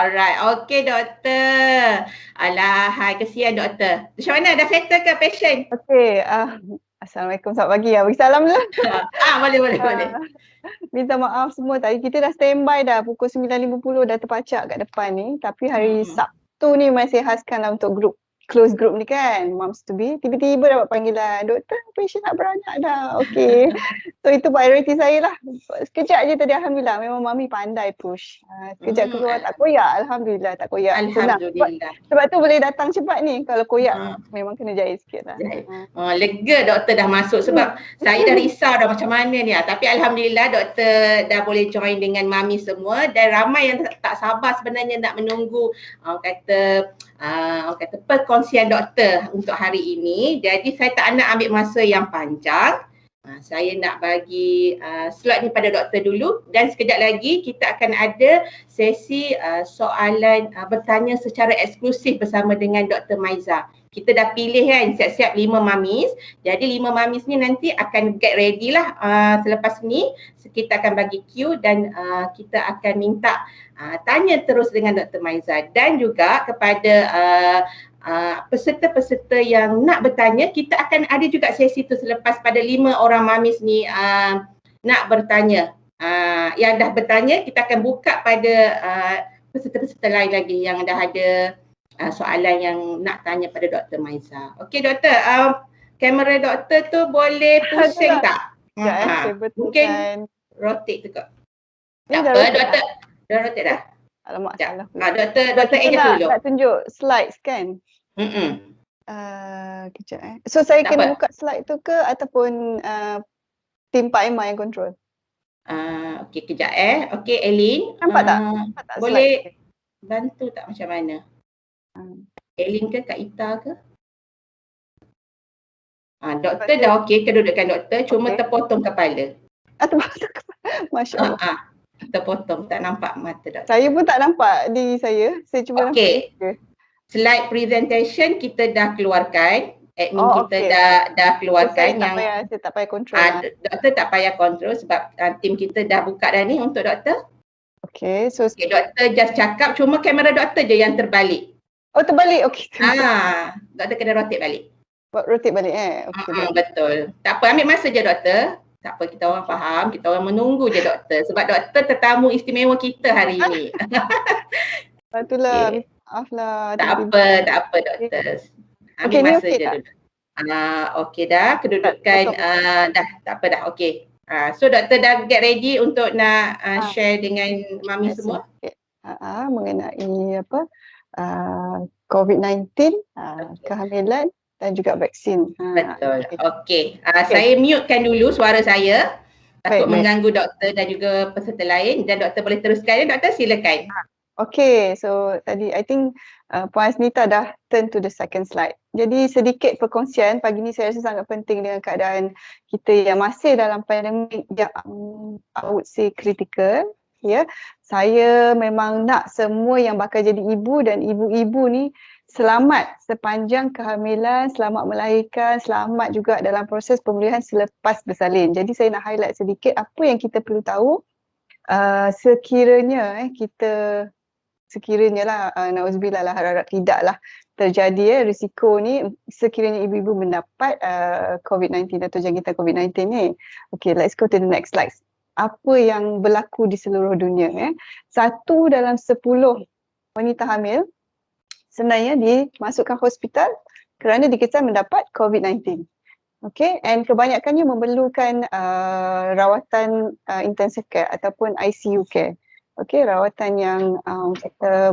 Alright, okey doktor. Alah, hai, kesian doktor. Macam mana, dah settle ke patient? Okey, Assalamualaikum, selamat pagi. Bagi salam dulu. Boleh. Minta maaf semua, tadi kita dah standby dah pukul 9.50 dah terpacak kat depan ni. Tapi hari Sabtu ni masih khaskan lah untuk close group ni kan, moms to be. Tiba-tiba dapat panggilan, doktor patient nak beranak dah. Okey. So itu priority saya lah. Sekejap je tadi Alhamdulillah, memang mami pandai push. Sekejap keluar tak koyak, Alhamdulillah tak koyak. Senang. Alhamdulillah. Sebab tu boleh datang cepat ni. Kalau koyak memang kena jahit sikit lah. Lega doktor dah masuk sebab saya dah risau dah macam mana ni. Tapi Alhamdulillah doktor dah boleh join dengan mami semua dan ramai yang tak sabar sebenarnya nak menunggu kata perkongsian doktor untuk hari ini. Jadi saya tak nak ambil masa yang panjang. Saya nak bagi slot ni pada doktor dulu dan sekejap lagi kita akan ada sesi soalan bertanya secara eksklusif bersama dengan Dr. Maiza. Kita dah pilih kan siap-siap 5 mamis. Jadi 5 mamis ni nanti akan get ready lah selepas ni kita akan bagi cue dan kita akan minta tanya terus dengan Dr. Maiza dan juga kepada peserta-peserta yang nak bertanya, kita akan ada juga sesi tu selepas pada 5 orang mamis ni nak bertanya. Yang dah bertanya, kita akan buka pada peserta-peserta lain lagi yang dah ada soalan yang nak tanya pada Dr. Maiza. Okey doktor, kamera doktor tu boleh pusing tak? Mungkin rotate tu kot. Tak apa doktor, dah rotate dah. Alamak, salah. Doktor edit dulu. Tak tunjuk slides kan? Kejap So saya kena buka slide tu ke ataupun tim Pak Emma yang control? Okey kejap Okey Elin. Nampak tak? Boleh bantu tak macam mana? Elin ke Kak Ita ke? Doktor dah okey kedudukan doktor, cuma terpotong kepala. Terpotong kepala. Masya Allah. Terpotong, tak nampak mata doktor. Saya pun tak nampak diri saya. Saya cuba nampak. Slide presentation kita dah keluarkan. Admin kita dah keluarkan. Saya tak payah kontrol. Doktor tak payah kontrol sebab tim kita dah buka dah ni untuk doktor. Okey, doktor just cakap cuma kamera doktor je yang terbalik. Oh, terbalik. Okey. Doktor kena rotate balik. Rotate balik Betul. Tak apa, ambil masa je doktor. Tak apa, kita orang faham, kita orang menunggu je doktor sebab doktor tetamu istimewa kita hari ini. Itulah, maaf lah. Tak apa doktor. Ambil masa je dulu. Okey dah, kedudukan dah, tak apa dah, okey. So doktor dah get ready untuk nak share dengan mami semua. Mengenai COVID-19, kehamilan dan juga vaksin. Betul. Okey. Saya mutekan dulu suara saya. Takut mengganggu doktor dan juga peserta lain dan doktor boleh teruskan. Doktor silakan. Okay, so tadi I think Puan Asnita dah turn to the second slide. Jadi sedikit perkongsian pagi ni saya rasa sangat penting dengan keadaan kita yang masih dalam pandemik yang I would say critical. Saya memang nak semua yang bakal jadi ibu dan ibu-ibu ni selamat sepanjang kehamilan, selamat melahirkan, selamat juga dalam proses pemulihan selepas bersalin. Jadi saya nak highlight sedikit apa yang kita perlu tahu sekiranya nauzubillah lah, harap tidak lah terjadi risiko ni sekiranya ibu-ibu mendapat COVID-19 atau jangkitan COVID-19 ni. Okay, let's go to the next slide. Apa yang berlaku di seluruh dunia? 1 dalam 10 wanita hamil sebenarnya dimasukkan hospital kerana diketahui mendapat COVID-19. Okay, and kebanyakannya memerlukan rawatan intensive care ataupun ICU care. Okay, rawatan yang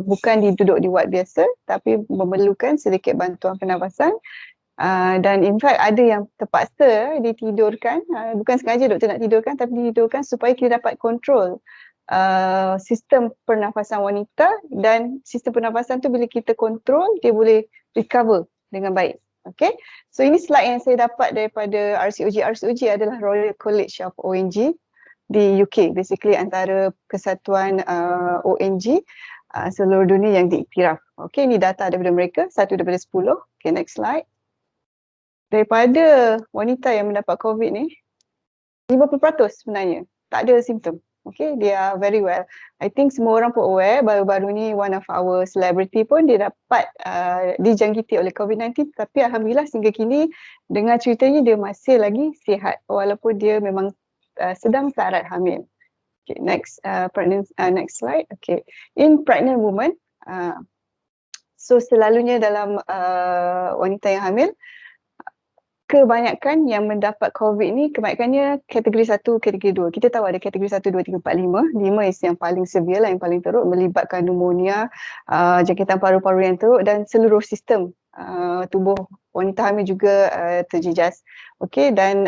bukan duduk di ward biasa tapi memerlukan sedikit bantuan pernafasan. Dan in fact ada yang terpaksa ditidurkan, bukan sengaja doktor nak tidurkan tapi ditidurkan supaya kita dapat kontrol sistem pernafasan wanita dan sistem pernafasan tu bila kita kontrol dia boleh recover dengan baik. Okay, so ini slide yang saya dapat daripada RCOG. RCOG adalah Royal College of ONG di UK, basically antara kesatuan ONG seluruh dunia yang diiktiraf. Okay, ini data daripada mereka, 1 daripada 10. Okay, next slide. Daripada wanita yang mendapat COVID ni, 50% sebenarnya tak ada simptom. Okay, they are very well. I think semua orang pun aware baru-baru ni one of our celebrity pun dia dapat dijangkiti oleh COVID-19, tapi alhamdulillah sehingga kini dengar ceritanya dia masih lagi sihat walaupun dia memang sedang syarat hamil. Okay, next next slide. Okay, in pregnant woman, so selalunya dalam wanita yang hamil, kebanyakan yang mendapat COVID ni kebanyakannya kategori 1, kategori 2. Kita tahu ada kategori 1, 2, 3, 4, 5. 5 is yang paling severe lah, yang paling teruk, melibatkan pneumonia, jangkitan paru-paru yang teruk dan seluruh sistem tubuh wanita hamil juga terjejas. Okay, dan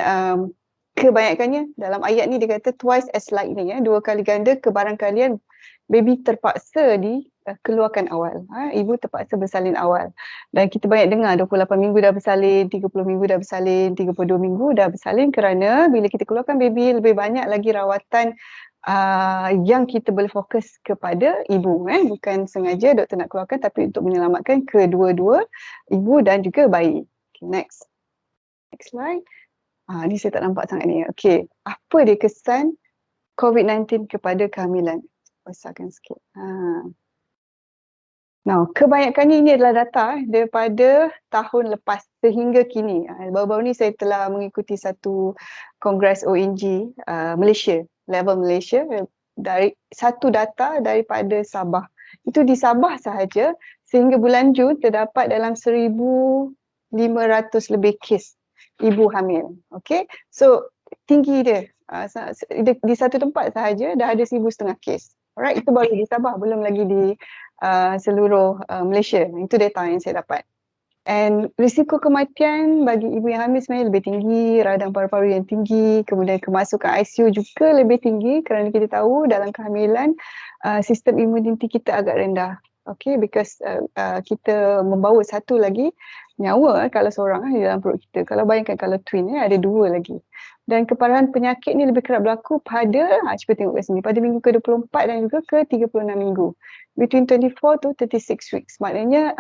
kebanyakannya dalam ayat ni dia kata twice as likely, 2 kali ganda kebarangkalian baby terpaksa dikeluarkan awal. Ibu terpaksa bersalin awal. Dan kita banyak dengar 28 minggu dah bersalin, 30 minggu dah bersalin, 32 minggu dah bersalin kerana bila kita keluarkan baby lebih banyak lagi rawatan yang kita boleh fokus kepada ibu. Bukan sengaja doktor nak keluarkan tapi untuk menyelamatkan kedua-dua ibu dan juga bayi. Okay, next slide. Ni saya tak nampak sangat ni. Okay, apa dia kesan COVID-19 kepada kehamilan? Besarkan sikit. Now, kebanyakannya ini adalah data daripada tahun lepas sehingga kini. Baru-baru ni saya telah mengikuti satu kongres ONG Malaysia, level Malaysia, dari satu data daripada Sabah. Itu di Sabah sahaja sehingga bulan Jun terdapat dalam 1,500 lebih kes ibu hamil. Okay, so tinggi dia. Di satu tempat sahaja dah ada 1,500 kes. Alright, itu baru di Sabah, belum lagi di seluruh Malaysia. Itu data yang saya dapat. And risiko kematian bagi ibu yang hamil sebenarnya lebih tinggi, radang paru-paru yang tinggi, kemudian kemasukan ICU juga lebih tinggi kerana kita tahu dalam kehamilan sistem imuniti kita agak rendah. Okay, because kita membawa satu lagi nyawa kalau seorang di dalam perut kita. Kalau bayangkan kalau twin ada 2 lagi. Dan keparahan penyakit ni lebih kerap berlaku pada, cuba tengok kat sini, pada minggu ke-24 dan juga ke-36 minggu. Between 24 to 36 weeks. Maknanya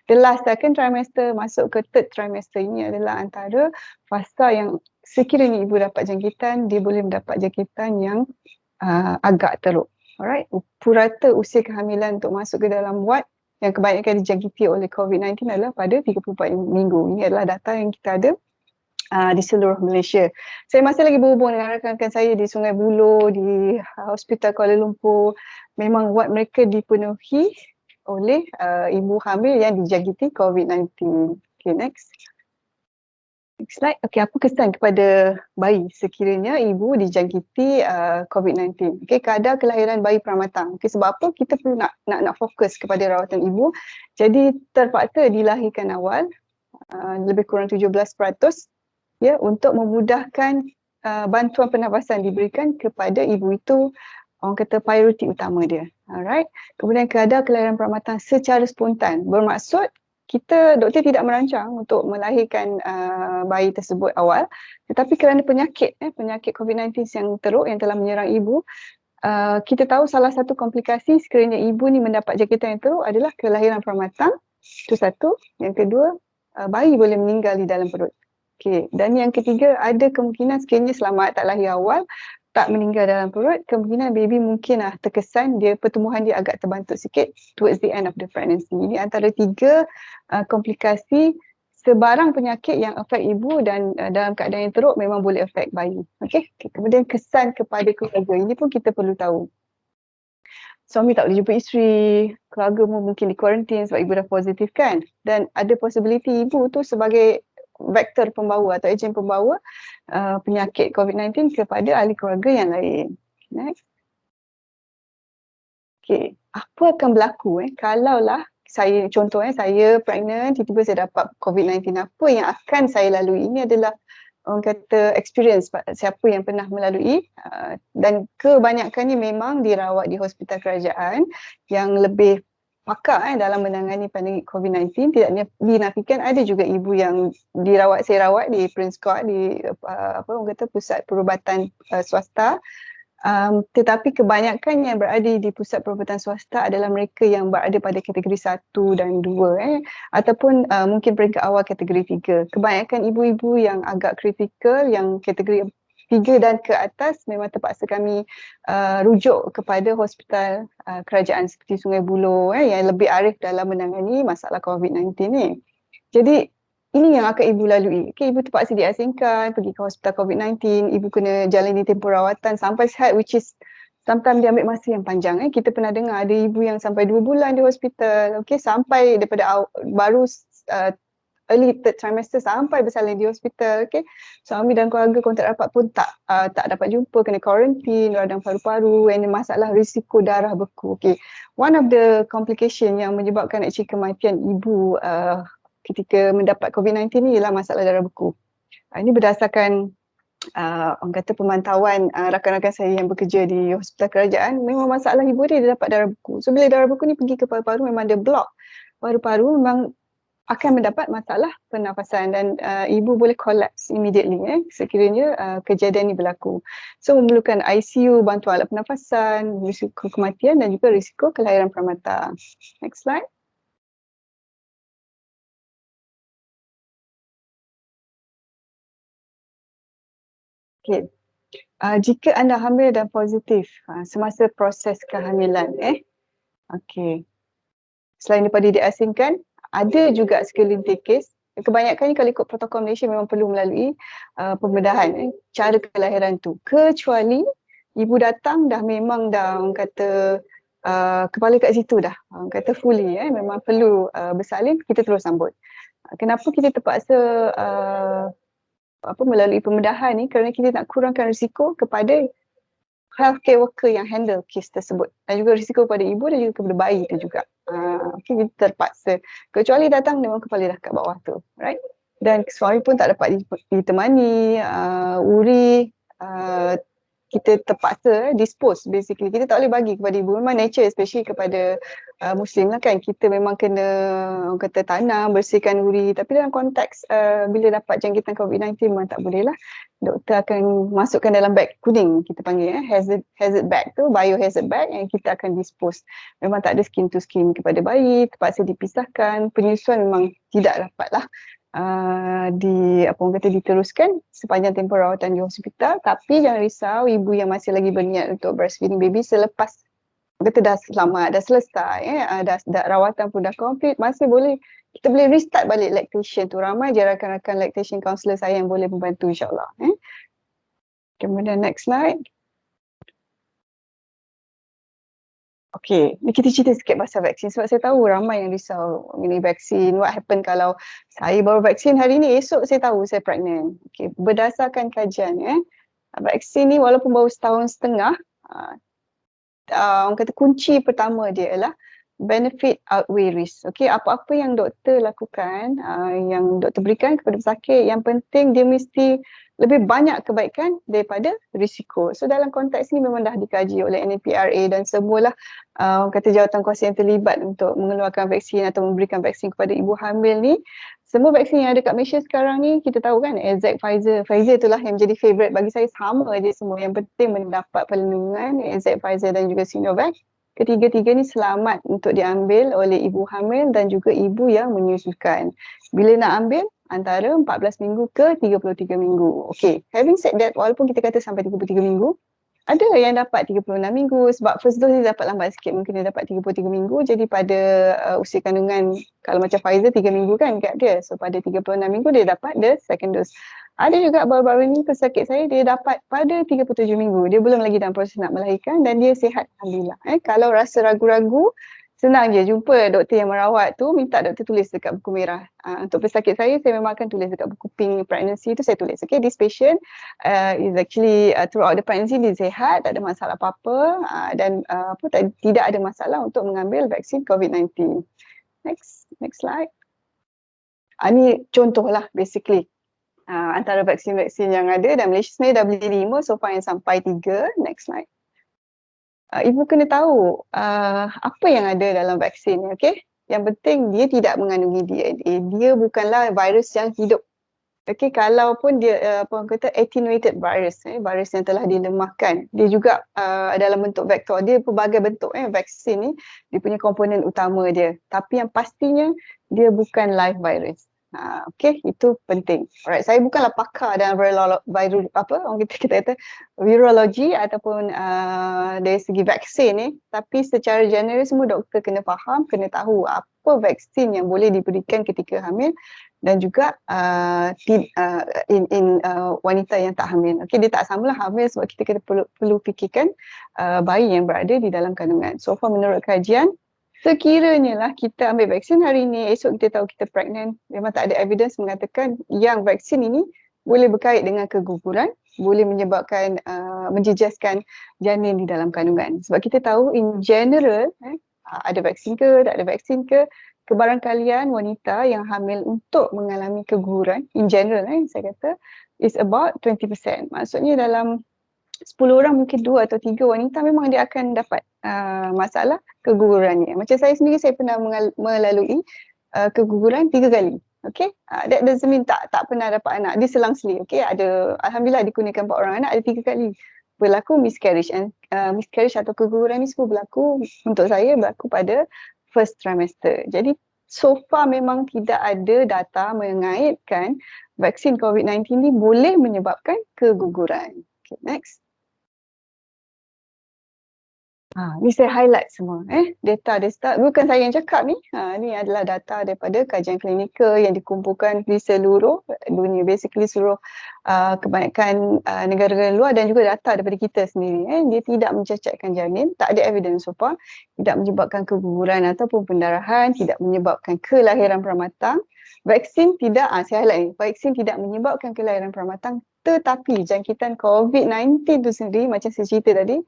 the last second trimester masuk ke third trimester ini adalah antara fasa yang sekiranya ibu dapat jangkitan, dia boleh mendapat jangkitan yang agak teruk. Alright, purata usia kehamilan untuk masuk ke dalam ward yang kebanyakan dijangkiti oleh COVID-19 adalah pada 34 minggu. Ini adalah data yang kita ada di seluruh Malaysia. Saya masih lagi berhubung dengan rakan-rakan saya di Sungai Buloh, di Hospital Kuala Lumpur. Memang ward mereka dipenuhi oleh ibu hamil yang dijangkiti COVID-19. Okay, next slide. Okay, apa kesan kepada bayi sekiranya ibu dijangkiti COVID-19? Okay, kadar kelahiran bayi pramatang. Okay, sebab apa? Kita perlu nak fokus kepada rawatan ibu. Jadi terpaksa dilahirkan awal, lebih kurang 17%, ya, untuk memudahkan bantuan pernafasan diberikan kepada ibu itu, orang kata prioriti utama dia. Alright. Kemudian kadar kelahiran pramatang secara spontan. Bermaksud doktor tidak merancang untuk melahirkan bayi tersebut awal, tetapi kerana penyakit COVID-19 yang teruk yang telah menyerang ibu, kita tahu salah satu komplikasi sekiranya ibu ni mendapat jangkitan yang teruk adalah kelahiran pramatang. Itu satu. Yang kedua, bayi boleh meninggal di dalam perut. Okay. Dan yang ketiga, ada kemungkinan sekiranya selamat tak lahir awal, tak meninggal dalam perut, kemungkinan baby mungkin terkesan pertumbuhan dia agak terbantuk sikit towards the end of the pregnancy. Ini antara 3 komplikasi sebarang penyakit yang affect ibu dan dalam keadaan yang teruk memang boleh affect bayi. Okay. Kemudian kesan kepada keluarga, ini pun kita perlu tahu. Suami tak boleh jumpa isteri, keluarga pun mungkin di quarantine sebab ibu dah positif kan. Dan ada possibility ibu tu sebagai vektor pembawa atau ejen pembawa penyakit COVID-19 kepada ahli keluarga yang lain. Next. Okay, apa akan berlaku kalaulah saya, contohnya saya pregnant, tiba-tiba saya dapat COVID-19, apa yang akan saya lalui? Ini adalah orang kata experience siapa yang pernah melalui dan kebanyakannya memang dirawat di hospital kerajaan yang lebih pakar dalam menangani pandemik COVID-19. Tidak dinafikan ada juga ibu yang saya rawat di Prince Court, di orang kata pusat perubatan swasta. Tetapi kebanyakan yang berada di pusat perubatan swasta adalah mereka yang berada pada kategori 1 dan 2 ataupun mungkin peringkat awal kategori 3. Kebanyakan ibu-ibu yang agak kritikal, yang kategori 3 dan ke atas memang terpaksa kami rujuk kepada hospital kerajaan seperti Sungai Buloh yang lebih arif dalam menangani masalah COVID-19 ni. Jadi ini yang akan ibu lalui. Okay, ibu terpaksa diasingkan, pergi ke hospital COVID-19, ibu kena jalani tempoh rawatan sampai sihat, which is sometimes dia ambil masa yang panjang. Kita pernah dengar ada ibu yang sampai 2 bulan di hospital, okay, sampai daripada baru early third trimester sampai bersalin di hospital. Okay, suami dan keluarga kontak rapat pun tak dapat jumpa, kena quarantine, radang paru-paru, and masalah risiko darah beku. Okay, one of the complication yang menyebabkan actually kematian ibu ketika mendapat COVID-19 ni ialah masalah darah beku. Ini berdasarkan orang kata pemantauan rakan-rakan saya yang bekerja di hospital kerajaan, memang masalah ibu dia dapat darah beku. So bila darah beku ni pergi ke paru-paru, memang dia block paru-paru, memang akan mendapat masalah pernafasan dan ibu boleh collapse immediately sekiranya kejadian ni berlaku. So memerlukan ICU, bantuan alat pernafasan, risiko kematian dan juga risiko kelahiran pramata. Next slide. Okay. Jika anda hamil dan positif semasa proses kehamilan, okay. Selain daripada diasingkan, ada juga segelintir kes. Kebanyakannya kalau ikut protokol Malaysia memang perlu melalui pembedahan cara kelahiran tu. Kecuali ibu datang dah memang dah orang kata kepala kat situ dah, orang kata fully memang perlu bersalin, kita terus sambut. Kenapa kita terpaksa melalui pembedahan ni? Kerana kita nak kurangkan risiko kepada healthcare worker yang handle kes tersebut dan juga risiko kepada ibu dan juga kepada bayi tu juga. Kita terpaksa, kecuali datang memang kepala dah kat bawah tu, right? Dan suami pun tak dapat ditemani, uri, kita terpaksa dispose basically. Kita tak boleh bagi kepada ibu. Memang nature, especially kepada Muslim lah kan. Kita memang kena orang kata tanam, bersihkan uri. Tapi dalam konteks bila dapat jangkitan COVID-19 memang tak boleh lah. Doktor akan masukkan dalam beg kuning, kita panggil hazard bag tu, biohazard bag, yang kita akan dispose. Memang tak ada skin to skin kepada bayi, terpaksa dipisahkan. Penyusuan memang tidak dapat lah diteruskan sepanjang tempoh rawatan di hospital. Tapi jangan risau, ibu yang masih lagi berniat untuk breastfeeding baby selepas kata dah selamat, dah selesai, dah rawatan pun dah complete, masih boleh, kita boleh restart balik lactation tu. Ramai je rakan-rakan lactation counselor saya yang boleh membantu, insyaAllah. Kemudian next slide. Okay, ni kita cerita sikit pasal vaksin sebab saya tahu ramai yang risau mengenai vaksin. What happen kalau saya baru vaksin hari ni, esok saya tahu saya pregnant. Okay, berdasarkan kajian, vaksin ni walaupun baru setahun setengah, orang kata kunci pertama dia ialah benefit outweigh risk. Okay, apa-apa yang doktor lakukan, yang doktor berikan kepada pesakit, yang penting dia mesti lebih banyak kebaikan daripada risiko. So dalam konteks ni memang dah dikaji oleh NMPRA dan semualah orang kata jawatan kuasa yang terlibat untuk mengeluarkan vaksin atau memberikan vaksin kepada ibu hamil ni. Semua vaksin yang ada kat Malaysia sekarang ni kita tahu kan, AZ, Pfizer. Pfizer itulah yang menjadi favourite bagi saya, sama je semua. Yang penting mendapat perlindungan, AZ, Pfizer dan juga Sinovac. Ketiga-tiga ni selamat untuk diambil oleh ibu hamil dan juga ibu yang menyusukan. Bila nak ambil, antara 14 minggu ke 33 minggu. Okay, having said that, walaupun kita kata sampai 33 minggu, ada yang dapat 36 minggu sebab first dose dia dapat lambat sikit, mungkin dia dapat 33 minggu. Jadi pada usia kandungan, kalau macam Pfizer 3 minggu kan gap dia. So pada 36 minggu dia dapat the second dose. Ada juga baru-baru ni pesakit saya, dia dapat pada 37 minggu. Dia belum lagi dalam proses nak melahirkan dan dia sihat, alhamdulillah. Kalau rasa ragu-ragu, senang je jumpa doktor yang merawat tu, minta doktor tulis dekat buku merah. Untuk pesakit saya memang akan tulis dekat buku pink pregnancy tu, saya tulis. Okay, this patient is actually throughout the pregnancy dia sihat, tak ada masalah apa-apa dan tidak ada masalah untuk mengambil vaksin COVID-19. Next slide. Ni contohlah basically. Antara vaksin-vaksin yang ada dan Malaysia sebenarnya dah beli 5, so far yang sampai 3. Next slide. Ibu kena tahu apa yang ada dalam vaksin ni, okey? Yang penting dia tidak mengandungi DNA. Dia bukanlah virus yang hidup. Okey, kalaupun dia attenuated virus, virus yang telah dilemahkan. Dia juga dalam bentuk vektor. Dia pelbagai bentuk vaksin ni, dia punya komponen utama dia. Tapi yang pastinya dia bukan live virus. Okay, itu penting. Alright, saya bukanlah pakar dalam viral apa orang kita kata virologi ataupun dari segi vaksin ni, tapi secara general semua doktor kena faham, kena tahu apa vaksin yang boleh diberikan ketika hamil dan juga wanita yang tak hamil. Okay, dia tak samalah hamil sebab kita perlu fikirkan bayi yang berada di dalam kandungan. So far menurut kajian, sekiranya lah kita ambil vaksin hari ni, esok kita tahu kita pregnant, memang tak ada evidence mengatakan yang vaksin ini boleh berkait dengan keguguran, boleh menyebabkan menjejaskan janin di dalam kandungan. Sebab kita tahu in general, ada vaksin ke, tak ada vaksin ke, kebarangkalian wanita yang hamil untuk mengalami keguguran, in general saya kata, is about 20%. Maksudnya dalam 10 orang mungkin 2 atau 3 wanita memang dia akan dapat masalah kegugurannya. Macam saya sendiri, saya pernah melalui keguguran 3 kali. Okay, that doesn't mean tak pernah dapat anak. Dia selang-seli. Okay, ada alhamdulillah dikurniakan 4 orang anak, ada 3 kali berlaku miscarriage. Miscarriage atau keguguran ni semua berlaku, untuk saya berlaku pada first trimester. Jadi so far memang tidak ada data mengaitkan vaksin COVID-19 ni boleh menyebabkan keguguran. Okay, next. Ni saya highlight semua data. Bukan saya yang cakap ni. Ni adalah data daripada kajian klinikal yang dikumpulkan di seluruh dunia, basically seluruh kebanyakan negara-negara luar, dan juga data daripada kita sendiri. Dia tidak mencacatkan janin, tak ada evidence so far, tidak menyebabkan keguguran ataupun pendarahan, tidak menyebabkan kelahiran pramatang. Vaksin tidak, saya highlight ni, vaksin tidak menyebabkan kelahiran pramatang, tetapi jangkitan COVID-19 tu sendiri, macam saya cerita tadi,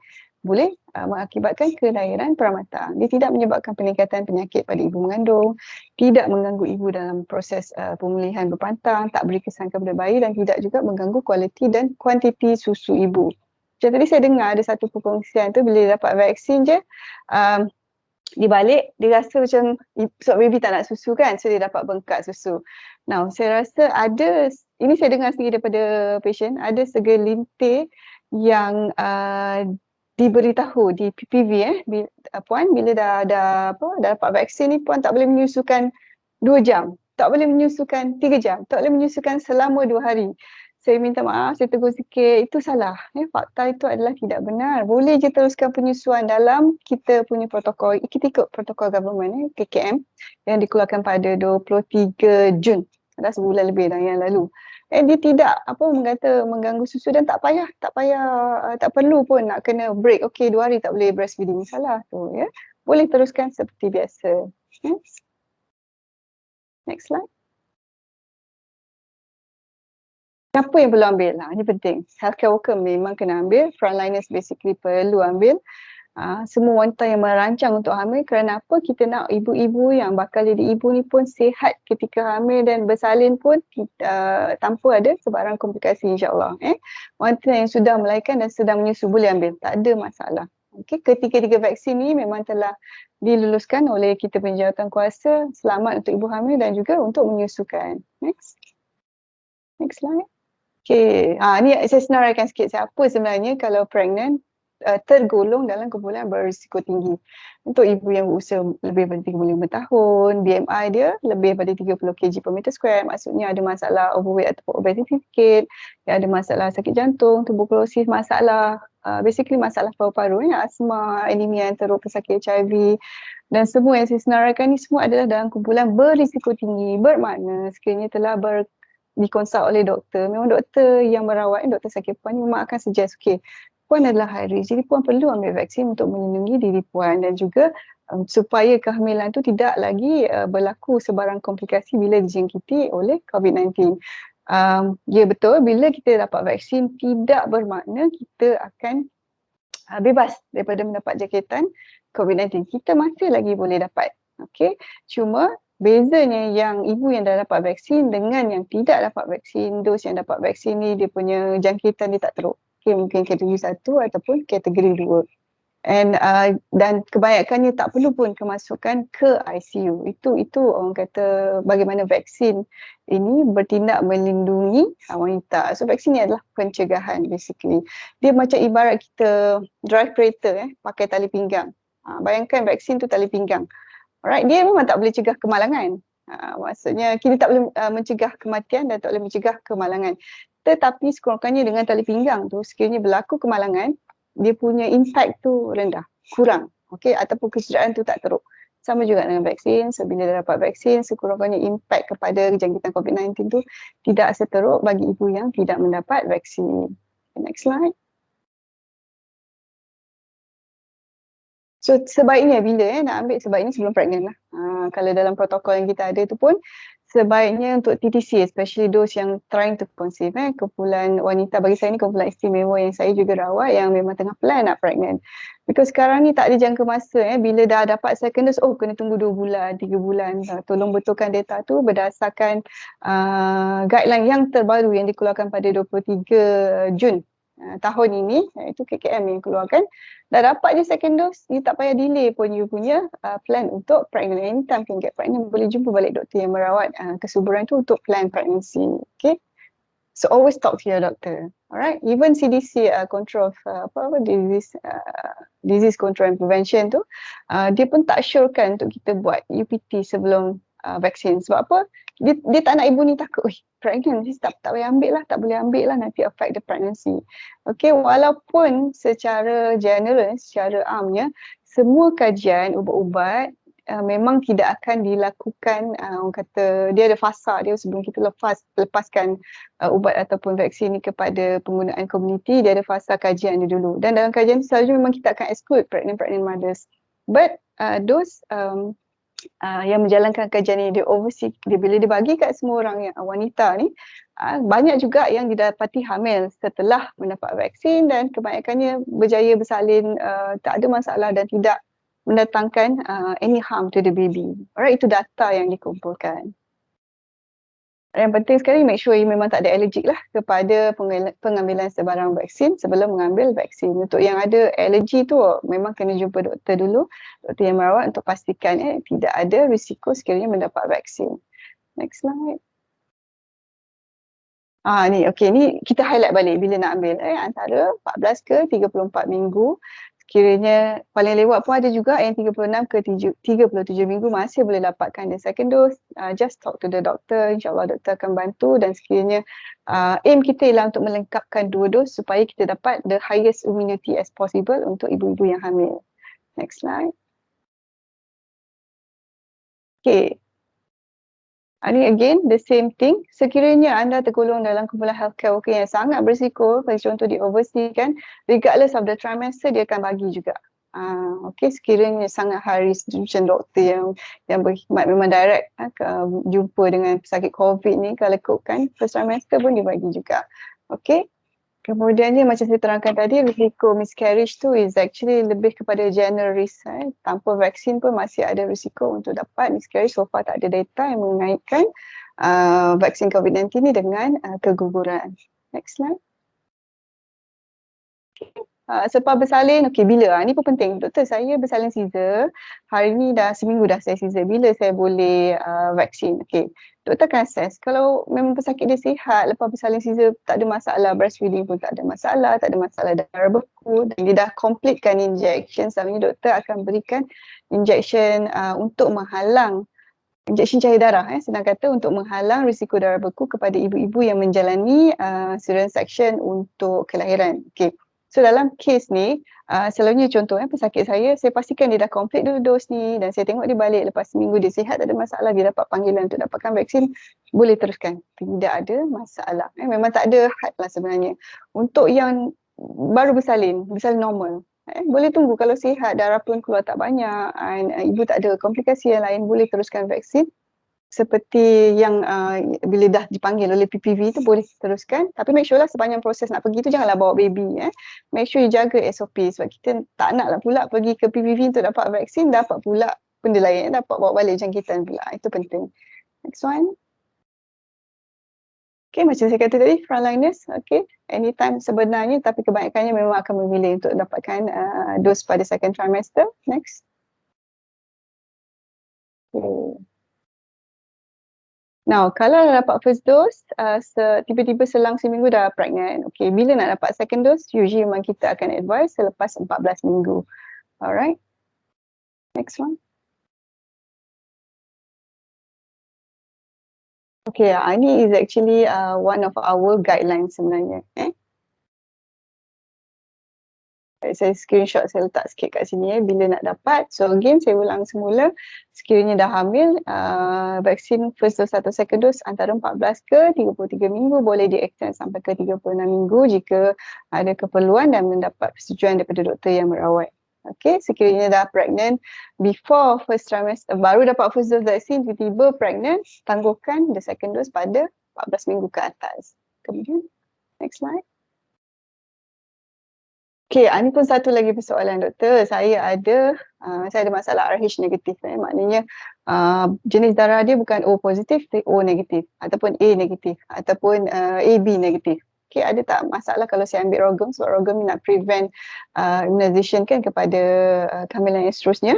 boleh mengakibatkan kelahiran pramatang. Dia tidak menyebabkan peningkatan penyakit pada ibu mengandung, tidak mengganggu ibu dalam proses pemulihan berpantang, tak beri kesan kepada bayi, dan tidak juga mengganggu kualiti dan kuantiti susu ibu. Macam tadi saya dengar ada satu perkongsian tu, bila dia dapat vaksin je, dia balik, dia rasa macam sebab baby tak nak susu kan, so dia dapat bengkak susu. Now, saya rasa ada, ini saya dengar sendiri daripada patient, ada segelintir yang diberitahu di PPV puan bila dah dapat vaksin ni, puan tak boleh menyusukan 2 jam, tak boleh menyusukan 3 jam, tak boleh menyusukan selama 2 hari. Saya minta maaf, saya tegur sikit, itu salah. Fakta itu adalah tidak benar. Boleh je teruskan penyusuan dalam kita punya protokol, kita ikut protokol government KKM yang dikeluarkan pada 23 Jun, dah sebulan lebih dah yang lalu. Dia tidak mengganggu susu, dan tak perlu pun nak kena break. Okay, 2 hari tak boleh breastfeeding, salah tu ya. Boleh teruskan seperti biasa. Next slide. Siapa yang perlu ambil? Ini penting. Healthcare worker memang kena ambil. Frontliners basically perlu ambil. Semua wanita yang merancang untuk hamil, kerana apa? Kita nak ibu-ibu yang bakal jadi ibu ni pun sihat ketika hamil dan bersalin pun tanpa ada sebarang komplikasi, insyaAllah. Wanita yang sudah melahirkan dan sedang menyusu boleh ambil, tak ada masalah. Okay, ketiga-tiga vaksin ni memang telah diluluskan oleh kita punya jawatankuasa, selamat untuk ibu hamil dan juga untuk menyusukan. Next slide. Okay, ni saya senaraikan sikit siapa sebenarnya kalau pregnant tergolong dalam kumpulan berisiko tinggi. Untuk ibu yang berusia lebih daripada 35 tahun, BMI dia lebih daripada 30 kg per meter square, maksudnya ada masalah overweight ataupun obesity sikit, ada masalah sakit jantung, tuberkulosis, masalah basically masalah paru-paru, asma, anemia, teruk, pesakit HIV, dan semua yang saya senaraikan ni semua adalah dalam kumpulan berisiko tinggi. Bermakna sekiranya telah dikonsult oleh doktor, memang doktor yang merawat, doktor sakit puan memang akan suggest, okay, puan adalah high risk, jadi puan perlu ambil vaksin untuk melindungi diri puan dan juga supaya kehamilan tu tidak lagi berlaku sebarang komplikasi bila dijangkiti oleh COVID-19. Ya betul, bila kita dapat vaksin tidak bermakna kita akan bebas daripada mendapat jangkitan COVID-19. Kita masih lagi boleh dapat. Okay, cuma bezanya yang ibu yang dah dapat vaksin dengan yang tidak dapat vaksin, dos yang dapat vaksin ni dia punya jangkitan dia tak teruk. Okay, mungkin kategori 1 ataupun kategori 2. Dan kebanyakannya tak perlu pun kemasukan ke ICU. Itu orang kata bagaimana vaksin ini bertindak melindungi wanita. So vaksin ni adalah pencegahan basically. Dia macam ibarat kita drive kereta pakai tali pinggang. Bayangkan vaksin tu tali pinggang. Alright, dia memang tak boleh cegah kemalangan. Maksudnya kita tak boleh mencegah kematian dan tak boleh mencegah kemalangan. Tetapi sekurang-kurangnya dengan tali pinggang tu, sekiranya berlaku kemalangan, dia punya impact tu rendah, kurang. Okey, ataupun kecederaan tu tak teruk. Sama juga dengan vaksin, so bila dah dapat vaksin, sekurang-kurangnya impact kepada jangkitan COVID-19 tu tidak seteruk bagi ibu yang tidak mendapat vaksin. Next slide. So sebaiknya bila nak ambil, sebaiknya sebelum pregnant lah. Kalau dalam protokol yang kita ada tu pun sebaiknya untuk TTC, especially those yang trying to conceive, kumpulan wanita, bagi saya ni kumpulan istimewa yang saya juga rawat yang memang tengah plan nak pregnant. Because sekarang ni tak ada jangka masa, bila dah dapat second dose, kena tunggu 2 bulan, 3 bulan. Tolong betulkan data tu berdasarkan guideline yang terbaru yang dikeluarkan pada 23 Jun tahun ini, iaitu KKM yang keluarkan. Dah dapat je second dose, you tak payah delay pun you punya plan untuk pregnant. Anytime can get pregnant, boleh jumpa balik doktor yang merawat kesuburan tu untuk plan pregnancy. Okay, so always talk to your doctor. Alright, even CDC control of disease control and prevention tu, dia pun tak syorkan untuk kita buat UPT sebelum vaksin. Sebab apa? Dia tak nak ibu ni takut, pregnant, tak payah ambil lah, tak boleh ambil lah, nanti affect the pregnancy. Okay, walaupun secara general, secara amnya, semua kajian ubat-ubat memang tidak akan dilakukan, orang kata dia ada fasa dia sebelum kita lepaskan ubat ataupun vaksin ni kepada penggunaan komuniti, dia ada fasa kajian dia dulu. Dan dalam kajian selalunya memang kita akan exclude pregnant mothers. But those yang menjalankan kajian ni, dia oversee, bila dia bagi kat semua orang yang wanita ni, banyak juga yang didapati hamil setelah mendapat vaksin dan kebanyakannya berjaya bersalin, tak ada masalah dan tidak mendatangkan any harm to the baby. Alright, itu data yang dikumpulkan. Yang penting sekali, make sure you memang tak ada allergic lah kepada pengambilan sebarang vaksin sebelum mengambil vaksin. Untuk yang ada allergi tu, memang kena jumpa doktor dulu, doktor yang merawat untuk pastikan tidak ada risiko sekiranya mendapat vaksin. Next slide. Ni, okay, ni kita highlight balik bila nak ambil. Antara 14 ke 34 minggu. Sekiranya paling lewat pun ada juga yang 36 ke 37 minggu masih boleh dapatkan the second dose. Just talk to the doctor, insyaAllah doktor akan bantu, dan sekiranya aim kita ialah untuk melengkapkan 2 dos supaya kita dapat the highest immunity as possible untuk ibu-ibu yang hamil. Next slide. Okay. Ini again, the same thing. Sekiranya anda tergolong dalam kumpulan healthcare worker yang sangat berisiko, contoh di overseas kan, regardless of the trimester, dia akan bagi juga. Okay, sekiranya sangat high risk, macam doktor yang berkhidmat memang direct jumpa dengan pesakit COVID ni, kalau ikutkan first trimester pun dia bagi juga. Okay. Kemudiannya macam saya terangkan tadi, risiko miscarriage tu is actually lebih kepada general risk. Tanpa vaksin pun masih ada risiko untuk dapat miscarriage. So far tak ada data yang mengaitkan vaksin COVID-19 ni dengan keguguran. Next slide. Selepas bersalin, bila? Ni pun penting. Doktor, saya bersalin Caesar. Hari ni dah seminggu dah saya Caesar. Bila saya boleh vaksin? Doktor akan assess. Kalau memang pesakit dia sihat, lepas bersalin Caesar tak ada masalah, breastfeeding pun tak ada masalah, tak ada masalah darah beku, dan dia dah completekan injection, selalunya doktor akan berikan injection untuk menghalang injection cair darah, senang kata untuk menghalang risiko darah beku kepada ibu-ibu yang menjalani cesarean section untuk kelahiran. So dalam kes ni, selalunya contoh pesakit saya pastikan dia dah complete dulu dos ni dan saya tengok dia balik lepas seminggu dia sihat, tak ada masalah, dia dapat panggilan untuk dapatkan vaksin, boleh teruskan. Tidak ada masalah. Memang tak ada had lah sebenarnya. Untuk yang baru bersalin normal, boleh tunggu kalau sihat, darah pun keluar tak banyak, ibu tak ada komplikasi yang lain, boleh teruskan vaksin. Seperti yang bila dah dipanggil oleh PPV tu boleh teruskan, tapi make sure lah sepanjang proses nak pergi tu janganlah bawa baby. Make sure you jaga SOP sebab kita tak nak lah pula pergi ke PPV untuk dapat vaksin, dapat pula benda lain, dapat bawa balik jangkitan pula. Itu penting. Next one. Okay, macam saya kata tadi, frontliners, anytime sebenarnya, tapi kebanyakannya memang akan memilih untuk dapatkan dos pada second trimester. Next. Now, kalau dapat first dose, tiba-tiba selang seminggu dah pregnant. Bila nak dapat second dose, usually memang kita akan advise selepas 14 minggu. Alright. Next one. Okay, ini is actually one of our guidelines sebenarnya. Saya screenshot, saya letak sikit kat sini bila nak dapat. So again, saya ulang semula. Sekiranya dah hamil, vaksin first dose atau second dose antara 14 ke 33 minggu, boleh di-extend sampai ke 36 minggu jika ada keperluan dan mendapat persetujuan daripada doktor yang merawat. Okay, sekiranya dah pregnant before first trimester, baru dapat first dose vaksin, tiba-tiba pregnant, tangguhkan the second dose pada 14 minggu ke atas. Kemudian, next slide. Okay, ini pun satu lagi persoalan doktor. Saya ada masalah RH negatif. Maknanya jenis darah dia bukan O positif, tapi O negatif ataupun A negatif ataupun AB negatif. Okay, ada tak masalah kalau saya ambil rogam, sebab rogam ni nak prevent immunization kan kepada kehamilan yang seterusnya.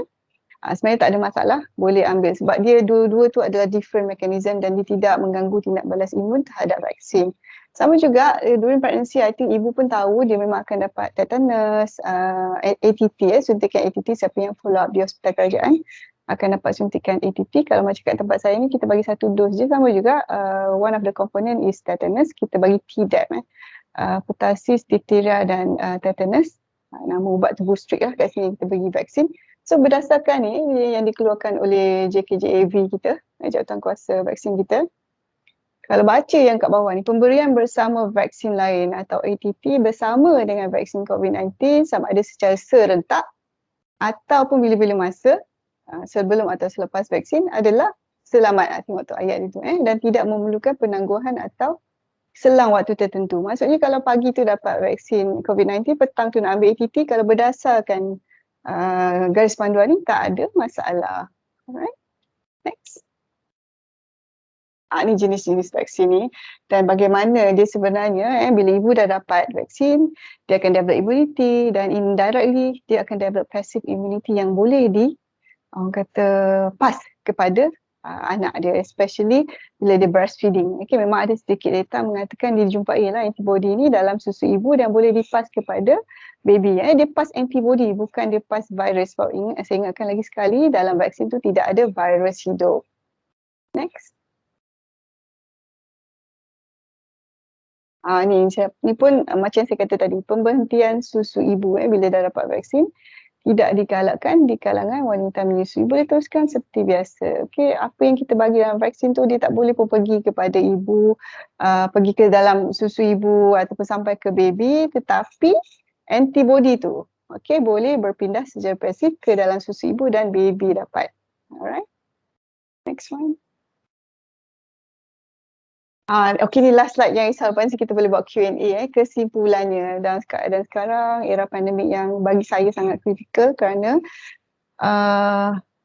Sebenarnya tak ada masalah, boleh ambil sebab dia dua-dua tu adalah different mechanism dan dia tidak mengganggu tindak balas imun terhadap vaksin. Sama juga during pregnancy, I think ibu pun tahu dia memang akan dapat tetanus, ATT, suntikan ATT. Siapa yang follow up di hospital kerajaan akan dapat suntikan ATT. Kalau macam kat tempat saya ni, kita bagi satu dos je. Sama juga, one of the component is tetanus. Kita bagi Tdap, pertussis, diphtheria dan tetanus. Nama ubat tu Boostrix lah, kat sini kita bagi vaksin. So berdasarkan ni yang dikeluarkan oleh JKJAV kita, Jawatankuasa Vaksin kita, kalau baca yang kat bawah ni, pemberian bersama vaksin lain atau ATT bersama dengan vaksin COVID-19 sama ada secara serentak ataupun bila-bila masa sebelum atau selepas vaksin adalah selamat. Tengok tu ayat itu dan tidak memerlukan penangguhan atau selang waktu tertentu. Maksudnya kalau pagi tu dapat vaksin COVID-19, petang tu nak ambil ATT, kalau berdasarkan garis panduan ni tak ada masalah. Alright, next. Ni jenis-jenis vaksin ni dan bagaimana dia sebenarnya bila ibu dah dapat vaksin, dia akan develop immunity dan indirectly dia akan develop passive immunity yang boleh orang kata pass kepada anak dia, especially bila dia breastfeeding. Okay, memang ada sedikit data mengatakan dijumpai lah antibody ni dalam susu ibu dan boleh dipass kepada baby. Dia pass antibody, bukan dia pass virus. Sebab saya ingatkan lagi sekali, dalam vaksin tu tidak ada virus hidup. Next. Ni pun macam saya kata tadi, pemberhentian susu ibu bila dah dapat vaksin tidak digalakkan di kalangan wanita menyusui. Boleh teruskan seperti biasa. Okay, apa yang kita bagi dalam vaksin tu dia tak boleh pun pergi kepada ibu, pergi ke dalam susu ibu ataupun sampai ke baby, tetapi antibody tu boleh berpindah secara pasif ke dalam susu ibu dan baby dapat. Alright. Next one. Ni last slide yang Isal Pansi, kita boleh buat Q&A. Kesimpulannya dalam keadaan sekarang, era pandemik yang bagi saya sangat kritikal kerana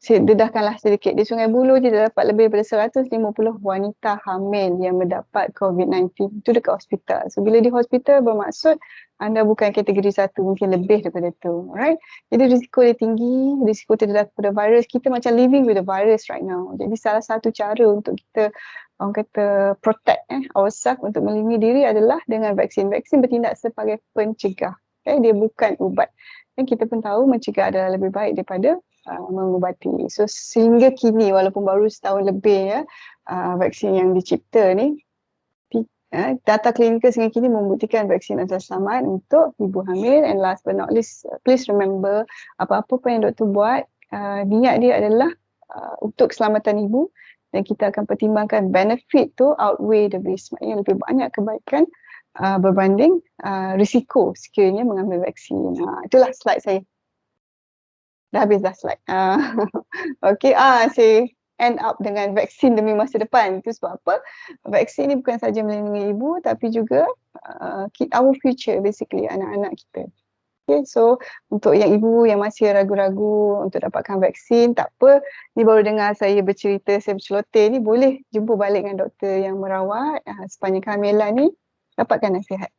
saya dedahkanlah sedikit. Di Sungai Buloh dia dapat lebih daripada 150 wanita hamil yang mendapat COVID-19. Itu dekat hospital. So bila di hospital bermaksud anda bukan kategori 1, mungkin lebih daripada itu. Alright? Jadi risiko dia tinggi, risiko terdedah kepada virus. Kita macam living with the virus right now. Jadi salah satu cara untuk kita orang kata protect ourselves untuk melindungi diri adalah dengan vaksin. Vaksin bertindak sebagai pencegah. Dia bukan ubat. Dan kita pun tahu mencegah adalah lebih baik daripada mengubati. So sehingga kini walaupun baru setahun lebih vaksin yang dicipta ni, data klinikal sehingga kini membuktikan vaksin adalah selamat untuk ibu hamil. And last but not least, please remember apa-apa pun yang doktor buat, niat dia adalah untuk keselamatan ibu. Dan kita akan pertimbangkan benefit tu outweigh the risk. Maknanya lebih banyak kebaikan berbanding risiko sekiranya mengambil vaksin. Itulah slide saya. Dah habis dah slide. Okay, saya end up dengan vaksin demi masa depan. Itu sebab apa? Vaksin ni bukan saja melindungi ibu tapi juga our future basically, anak-anak kita. Okay, so untuk yang ibu yang masih ragu-ragu untuk dapatkan vaksin, tak apa. Ni baru dengar saya bercerita, saya berceloteh ni, boleh jumpa balik dengan doktor yang merawat sepanjang kehamilan ni, dapatkan nasihat.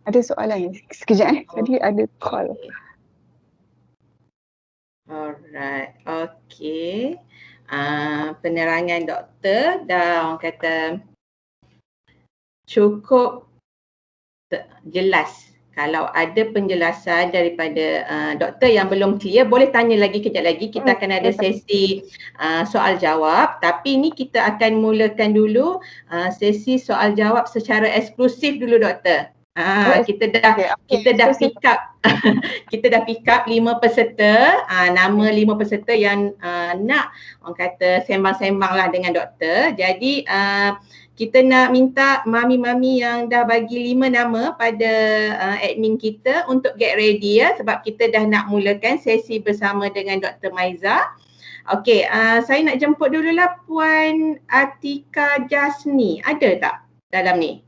Ada soalan ni? Sekejap tadi ada call. Alright, okay. Penerangan doktor dah orang kata cukup jelas kalau ada penjelasan daripada doktor yang belum clear, boleh tanya lagi kejap lagi. Kita akan ada sesi soal jawab, tapi ni kita akan mulakan dulu sesi soal jawab secara eksklusif dulu doktor. Kita dah pick up kita dah pick up 5 peserta, nama 5 peserta yang nak orang kata sembang-sembang lah dengan doktor. Jadi kita nak minta mami-mami yang dah bagi 5 nama pada admin kita untuk get ready ya, sebab kita dah nak mulakan sesi bersama dengan Dr. Maiza. Okey, saya nak jemput dululah Puan Atika Jasni. Ada tak dalam ni?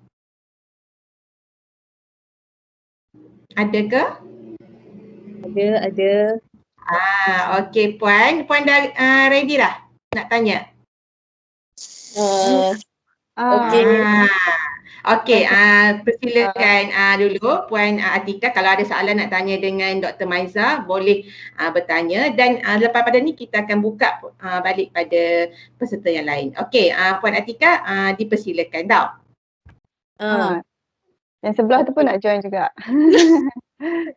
Ada ke? Ada. Okey Puan dah ready dah nak tanya? Okey, persilakan dulu Puan Atika, kalau ada soalan nak tanya dengan Dr. Maiza boleh bertanya, dan lepas pada ni kita akan buka balik pada peserta yang lain. Okey, Puan Atika dipersilakan tau. Yang sebelah tu pun nak join juga.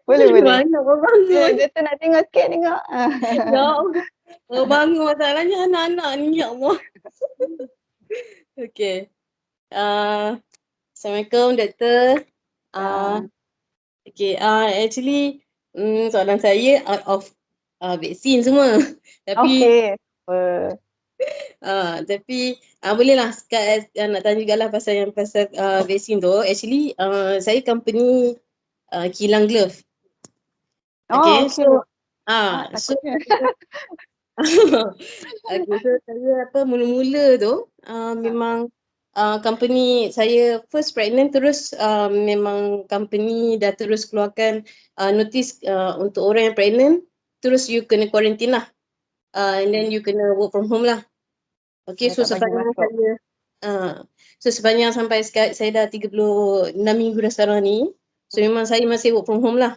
Boleh. Mana orang bangun? Doktor nak tengok sikit tengok. Ya Allah. Orang bangun masalahnya anak-anak ni, ya Allah. Okey. Assalamualaikum doktor. Okey, actually soalan saya out of vaksin semua. Tapi tapi bolehlah nak tanya jugalah pasal vaksin tu. Actually saya company kilang glove. Okay, so saya mula-mula tu memang company saya first pregnant, terus memang company dah terus keluarkan notice untuk orang yang pregnant, terus you kena quarantine lah, and then you kena work from home lah. Okay, so sepanjang sampai saya dah 36 minggu dah sekarang ni, so memang saya masih work from home lah.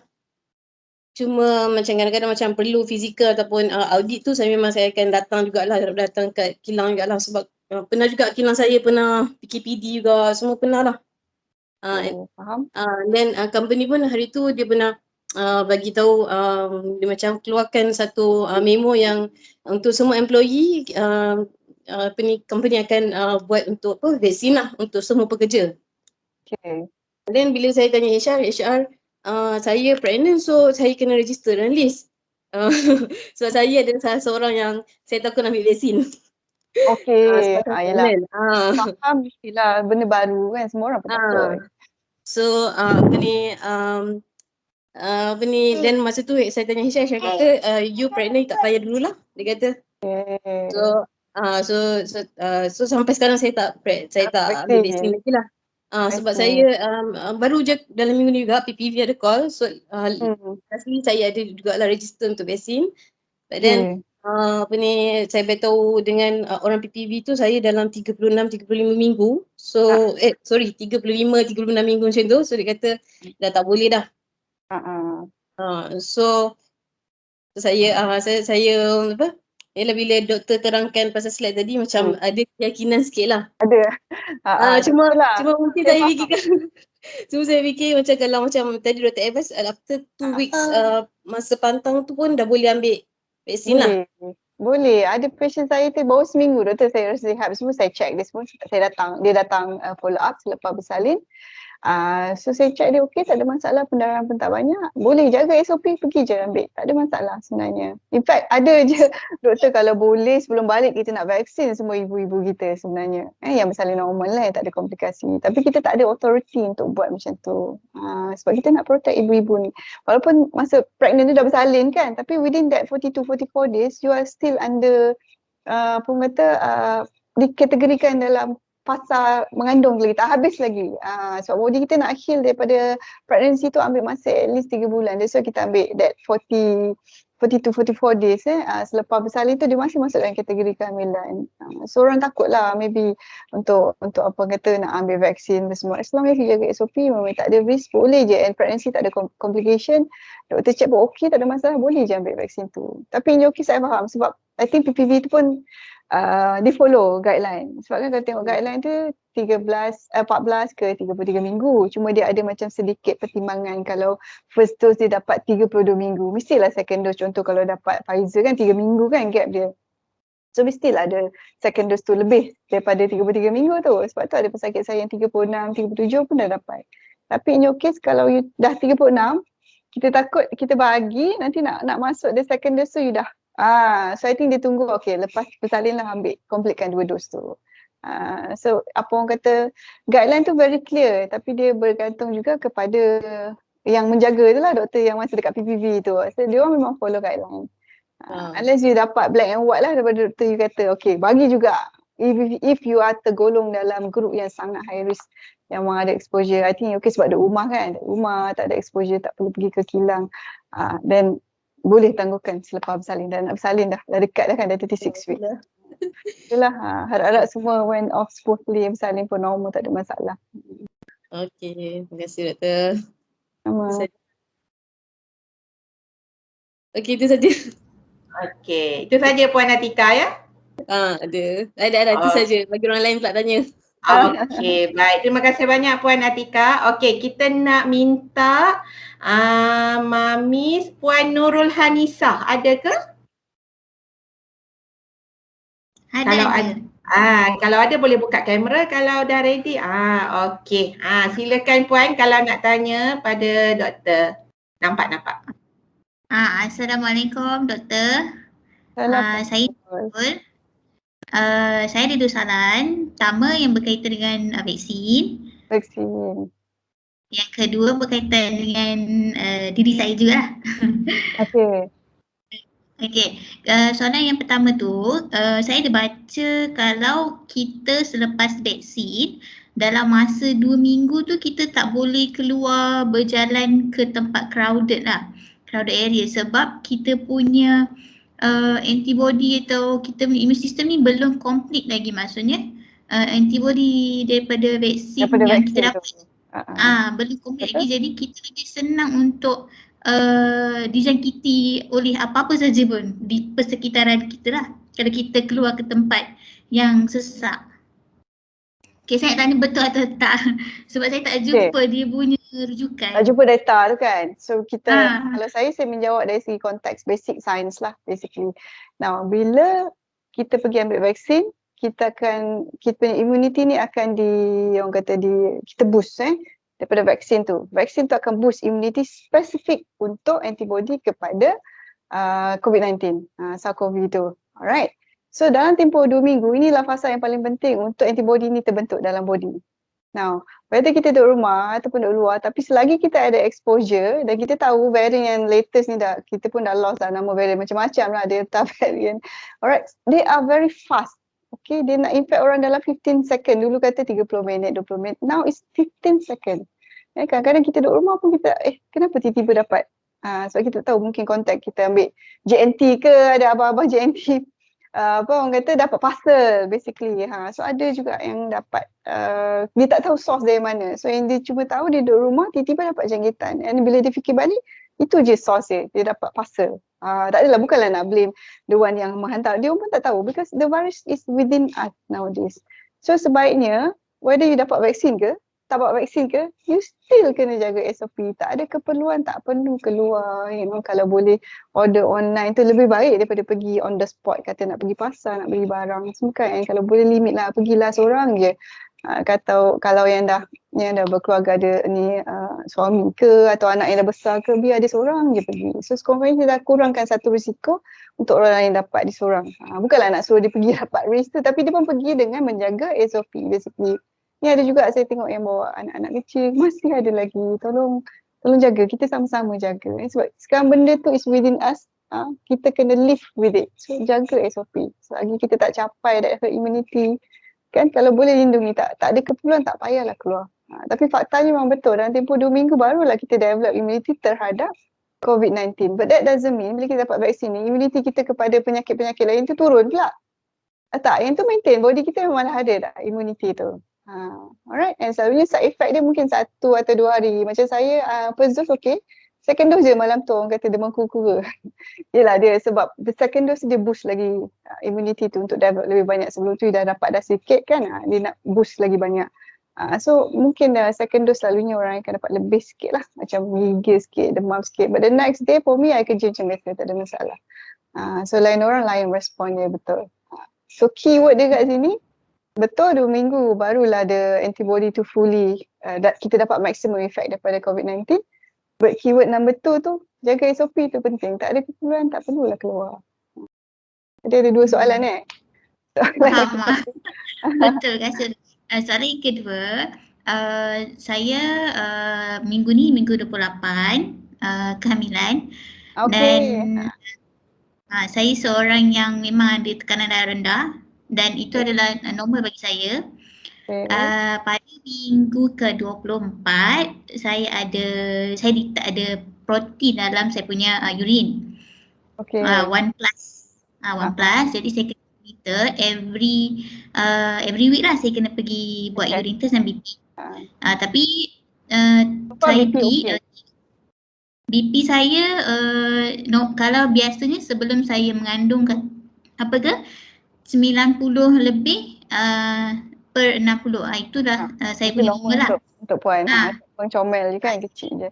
Cuma macam kadang-kadang macam perlu fizikal ataupun audit tu, saya akan datang jugalah, datang kat kilang jugalah, sebab pernah juga kilang saya pernah PKPD juga, semua pernah lah. Faham. Then company pun hari tu dia pernah bagi tahu, dia macam keluarkan satu memo yang untuk semua employee, company akan buat untuk vaksin lah untuk semua pekerja. Okay. Then bila saya tanya HR, saya pregnant, so saya kena register dalam list. Sebab saya adalah salah seorang yang saya takut nak ambil vaksin. Okay, yelah. Faham mestilah, benda baru kan, semua orang pun takut. So then masa tu saya tanya HR kata, you pregnant tak payah dululah, dia kata. So sampai sekarang saya tak ambil vaksin lagi lah. Sebab saya baru je dalam minggu ni juga PPV ada call, so lastly saya ada juga lah register untuk vaksin. But then saya beritahu dengan orang PPV tu saya dalam 35 minggu. So 35-36 minggu macam tu. So dia kata dah tak boleh dah. So saya bila doktor terangkan pasal slide tadi, macam ada keyakinan sikit lah. Cuma mungkin saya fikir macam kalau macam tadi doktor advice after 2 weeks masa pantang tu pun dah boleh ambil vaksin lah. Boleh. Ada patient saya tu baru seminggu doktor saya rehat semua, saya check dia semua, dia datang follow up selepas bersalin. So saya check dia okey, tak ada masalah, pendarahan pun tak banyak. Boleh jaga SOP, pergi je ambil. Tak ada masalah sebenarnya. In fact ada je doktor kalau boleh sebelum balik kita nak vaksin semua ibu-ibu kita sebenarnya. Yang bersalin normal lah, yang tak ada komplikasi. Tapi kita tak ada authority untuk buat macam tu. Sebab kita nak protect ibu-ibu ni. Walaupun masa pregnant tu dah bersalin kan, tapi within that 42-44 days you are still under dikategorikan dalam fasa mengandung lagi, tak habis lagi. Sebab body kita nak heal daripada pregnancy tu ambil masa at least 3 bulan. That's why kita ambil that 42-44 days. Selepas bersalin tu dia masih masuk dalam kategori kehamilan. So orang takut lah maybe untuk apa kata nak ambil vaksin semua. As long as you jaga SOP, memang tak ada risk, boleh je. And pregnancy tak ada complication, doktor check pun okey, tak ada masalah, boleh je ambil vaksin tu. Tapi in your case saya faham sebab I think PPV tu pun dia follow guideline. Sebab kan kalau tengok guideline tu 14 ke 33 minggu. Cuma dia ada macam sedikit pertimbangan kalau first dose dia dapat 32 minggu. Mestilah second dose, contoh kalau dapat Pfizer kan 3 minggu kan gap dia. So mestilah ada second dose tu lebih daripada 33 minggu tu. Sebab tu ada pesakit saya yang 36, 37 pun dah dapat. Tapi in your case kalau you dah 36, kita takut kita bagi nanti nak masuk the second dose tu you dah. So I think dia tunggu okay lepas bersalin lah ambil completekan 2 dos tu. So apa orang kata guideline tu very clear tapi dia bergantung juga kepada yang menjaga tu lah, doktor yang masa dekat PPV tu. So dia orang memang follow guideline. Unless you dapat black and white lah daripada doktor you kata okay bagi juga. If you are tergolong dalam grup yang sangat high risk yang memang ada exposure, I think okay sebab ada rumah kan, rumah tak ada exposure, tak perlu pergi ke kilang, then boleh tangguhkan selepas bersalin. Dan nak bersalin dah dekat dah kan, dah 36 weeks. Itulah, harap-harap semua went off smoothly, bersalin pun normal, tak ada masalah. Okay, terima kasih doktor. Sama. Okay, itu saja. Okay, itu saja Puan Atika ya? Ada. Itu saja. Bagi orang lain pula tanya. Okay, baik. Terima kasih banyak Puan Atika. Okay, kita nak minta Mamis Puan Nurul Hanisah. Ada ke? Kalau ada boleh buka kamera kalau dah ready. Okay. Silakan Puan kalau nak tanya pada doktor. Nampak. Assalamualaikum doktor. Saya Assalamualaikum. Saya ada 2 soalan. Pertama yang berkaitan dengan vaksin. Yang kedua berkaitan dengan diri saya juga lah. Okay. Soalan yang pertama tu, saya ada baca kalau kita selepas vaksin dalam masa 2 minggu tu kita tak boleh keluar berjalan ke tempat crowded area sebab kita punya antibody atau kita punya immune system ni belum complete lagi, maksudnya antibody daripada vaksin yang kita dapat belum complete lagi, jadi kita lebih senang untuk dijangkiti oleh apa-apa saja pun di persekitaran kita lah kalau kita keluar ke tempat yang sesak. Okay, saya nak tanya betul atau tak sebab saya tak jumpa dia punya rujukan. Tak jumpa data tu kan. So kita, kalau saya menjawab dari segi konteks basic science lah basically. Now bila kita pergi ambil vaksin, kita punya immunity ni akan kita boost daripada vaksin tu. Vaksin tu akan boost immunity spesifik untuk antibody kepada COVID-19, SARS-CoV tu. Alright. So dalam tempoh 2 minggu, inilah fasa yang paling penting untuk antibody ni terbentuk dalam body. Now, whether kita duduk rumah ataupun duduk luar, tapi selagi kita ada exposure dan kita tahu variant yang latest ni kita pun dah lost nama variant macam-macam lah, Delta variant. Alright, they are very fast. Okay, dia nak infect orang dalam 15 second. Dulu kata 30 minit, 20 minit. Now it's 15 second. Kadang-kadang kita duduk rumah pun kita, kenapa tiba-tiba dapat? Sebab kita tak tahu, mungkin kontak kita ambil JNT ke, ada abang-abang JNT. Orang kata dapat parcel basically. So ada juga yang dapat, dia tak tahu source dari mana. So yang dia cuma tahu dia duduk rumah, tiba-tiba dapat jangkitan. And bila dia fikir balik, itu je source dia dapat parcel. Tak adalah, bukanlah nak blame the one yang menghantar. Dia pun tak tahu because the virus is within us nowadays. So sebaiknya, whether you dapat vaksin ke, tak dapat vaksin ke, you still kena jaga SOP. Tak ada keperluan, tak perlu keluar. Kalau boleh order online tu lebih baik daripada pergi on the spot. Kata nak pergi pasar, nak beli barang. Semua kan, kalau boleh limit lah, pergilah seorang je. Kalau yang dah berkeluarga, ada suami ke atau anak yang dah besar ke, biar dia seorang je pergi. So sekurang-kurangnya dia dah kurangkan satu risiko untuk orang lain dapat dia seorang. Bukanlah nak suruh dia pergi dapat risk tu, tapi dia pun pergi dengan menjaga SOP basically. Ni ada juga saya tengok yang bawa anak-anak kecil, masih ada lagi. Tolong jaga, kita sama-sama jaga. Sebab sekarang benda tu is within us, kita kena live with it. So jaga SOP. Selagi kita tak capai that herd immunity, kan kalau boleh lindungi, tak ada keperluan, tak payahlah keluar. Tapi faktanya memang betul, dalam tempoh 2 minggu barulah kita develop immunity terhadap COVID-19. But that doesn't mean bila kita dapat vaksin ni, immunity kita kepada penyakit-penyakit lain tu turun pula. Tak, yang tu maintain, body kita memang ada dah immunity tu. Alright, and selalunya side effect dia mungkin 1 atau 2 hari. Macam saya, first dose okay, second dose je malam tu orang kata demam kura-kura. Yelah dia sebab the second dose dia boost lagi immunity tu untuk develop lebih banyak. Sebelum tu dah dapat dah sikit kan, dia nak boost lagi banyak. So mungkin second dose selalunya orang akan dapat lebih sikit lah, macam gigil sikit, demam sikit, but the next day for me I kerja macam biasa, tak ada masalah. So lain orang lain respon dia betul. So keyword dia kat sini, betul 2 minggu barulah ada antibody tu fully kita dapat maximum effect daripada COVID-19. But keyword number 2 tu, jaga SOP tu penting. Tak ada keperluan, tak perlulah keluar. Jadi ada 2 soalan Faham. Betul rasa. Soalan yang kedua, saya minggu ni minggu 28 kehamilan. Okay. Dan saya seorang yang memang ada tekanan darah rendah dan itu adalah normal bagi saya. Pada minggu ke-24 saya tak ada protein dalam saya punya urine. Okay. 1+. 1+, jadi saya kena monitor every week lah, saya kena pergi buat urine test dan BP. Tapi saya pergi BP saya kalau biasanya sebelum saya mengandung 90 lebih per 60. Itu dah saya punya normal lah. Untuk puan, puan comel je kan, kecil je.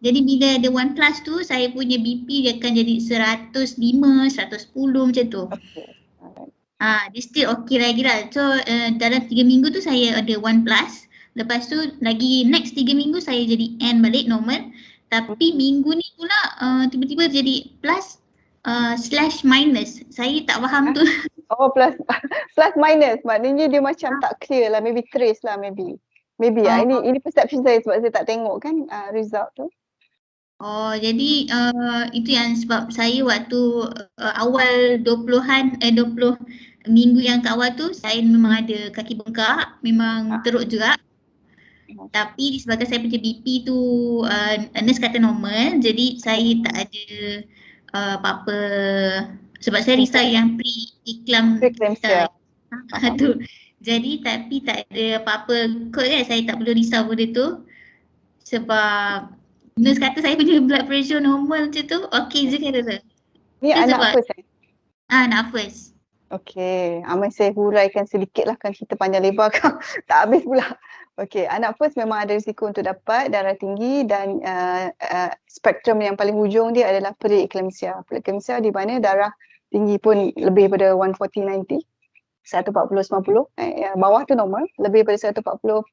Jadi bila ada 1+ tu, saya punya BP dia akan jadi 105, 110 macam tu. Dia still okay lagi lah. So dalam 3 minggu tu saya ada 1+. Lepas tu lagi next 3 minggu saya jadi N balik normal. Tapi minggu ni pula tiba-tiba jadi plus / minus. Saya tak faham tu. Oh plus minus, maknanya dia macam tak clear lah, maybe trace lah maybe. Ini perception saya sebab saya tak tengok kan result tu. Oh jadi itu yang sebab saya waktu awal 20 minggu yang ke awal tu saya memang ada kaki bengkak, memang teruk juga. Tapi disebabkan saya punya BP tu nurse kata normal, jadi saya tak ada apa-apa, sebab saya risau yang pre-eclampsia tu. Jadi tapi tak ada apa-apa kot kan, saya tak perlu risau benda tu. Sebab nurse kata saya punya blood pressure normal macam tu, okey je kata. Ni anak first anak first. Okay, Aman saya huraikan sedikit lah kan, cerita panjang lebar kan. Tak habis pula. Okay, anak first memang ada risiko untuk dapat darah tinggi dan spektrum yang paling hujung dia adalah pre-eclampsia. Pre-eclampsia di mana darah tinggi pun lebih daripada 140/90, 140/90. Bawah tu normal, lebih daripada 140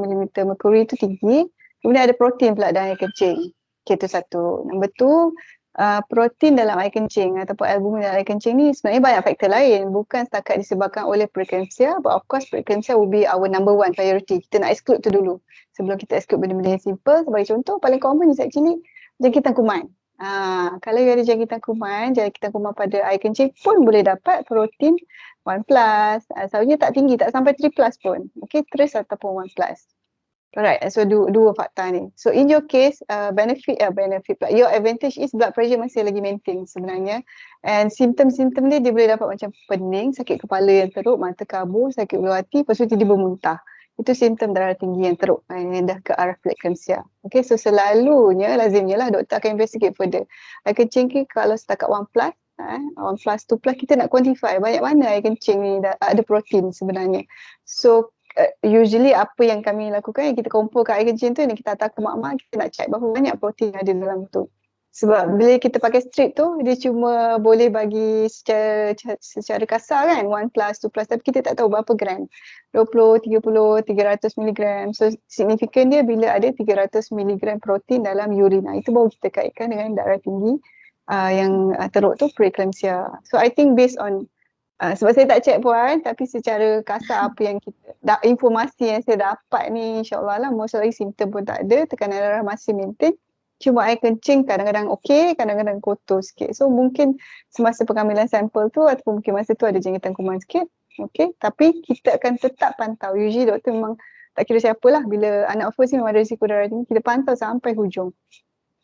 mm merkuri tu tinggi. Kemudian ada protein pula dalam air kencing. Okay, tu satu. Nombor tu, protein dalam air kencing ataupun albumin dalam air kencing ni sebenarnya banyak faktor lain, bukan setakat disebabkan oleh preeclampsia, but of course preeclampsia will be our number 1 priority. Kita nak exclude tu dulu sebelum kita exclude benda-benda yang simple. Sebagai contoh, paling common is actually jangkitan kuman. Kalau ada jangkitan kuman pada air kencing pun boleh dapat protein 1+. Selalunya tak tinggi, tak sampai 3+ pun. Okay, trace ataupun 1+. Alright, so dua fakta ni. So in your case, benefit pula. Your advantage is blood pressure masih lagi maintain sebenarnya. And simptom-simptom dia boleh dapat macam pening, sakit kepala yang teruk, mata kabur, sakit ulu hati, lepas tu tiba-tiba muntah. Itu simptom darah tinggi yang teruk, yang dah ke arah preeclampsia. Okay, so selalunya, lazimnya lah doktor akan investigate further. Air kencing ni kalau setakat 1+, 1+, 2+, kita nak quantify banyak mana air kencing ni ada protein sebenarnya. So usually apa yang kami lakukan, kita kumpulkan air kencing tu, kita hantar ke mak-mak, kita nak check berapa banyak protein ada dalam tu. Sebab bila kita pakai strip tu, dia cuma boleh bagi secara kasar kan, 1+, 2+, tapi kita tak tahu berapa gram. 20, 30, 300 mg. So signifikan dia bila ada 300 mg protein dalam urine. Itu baru kita kaitkan dengan darah tinggi yang teruk tu, preeclampsia. So I think based on sebab saya tak check puan, tapi secara kasar apa yang informasi yang saya dapat ni, insyaAllah lah, most likely simptom pun tak ada, tekanan darah masih maintain. Cuma air kencing kadang-kadang okey, kadang-kadang kotor sikit. So mungkin semasa pengambilan sampel tu ataupun mungkin masa tu ada jangkitan kuman sikit. Okey, tapi kita akan tetap pantau. Usually doktor memang tak kira siapa lah, bila anak first ni memang ada risiko darah tinggi, kita pantau sampai hujung.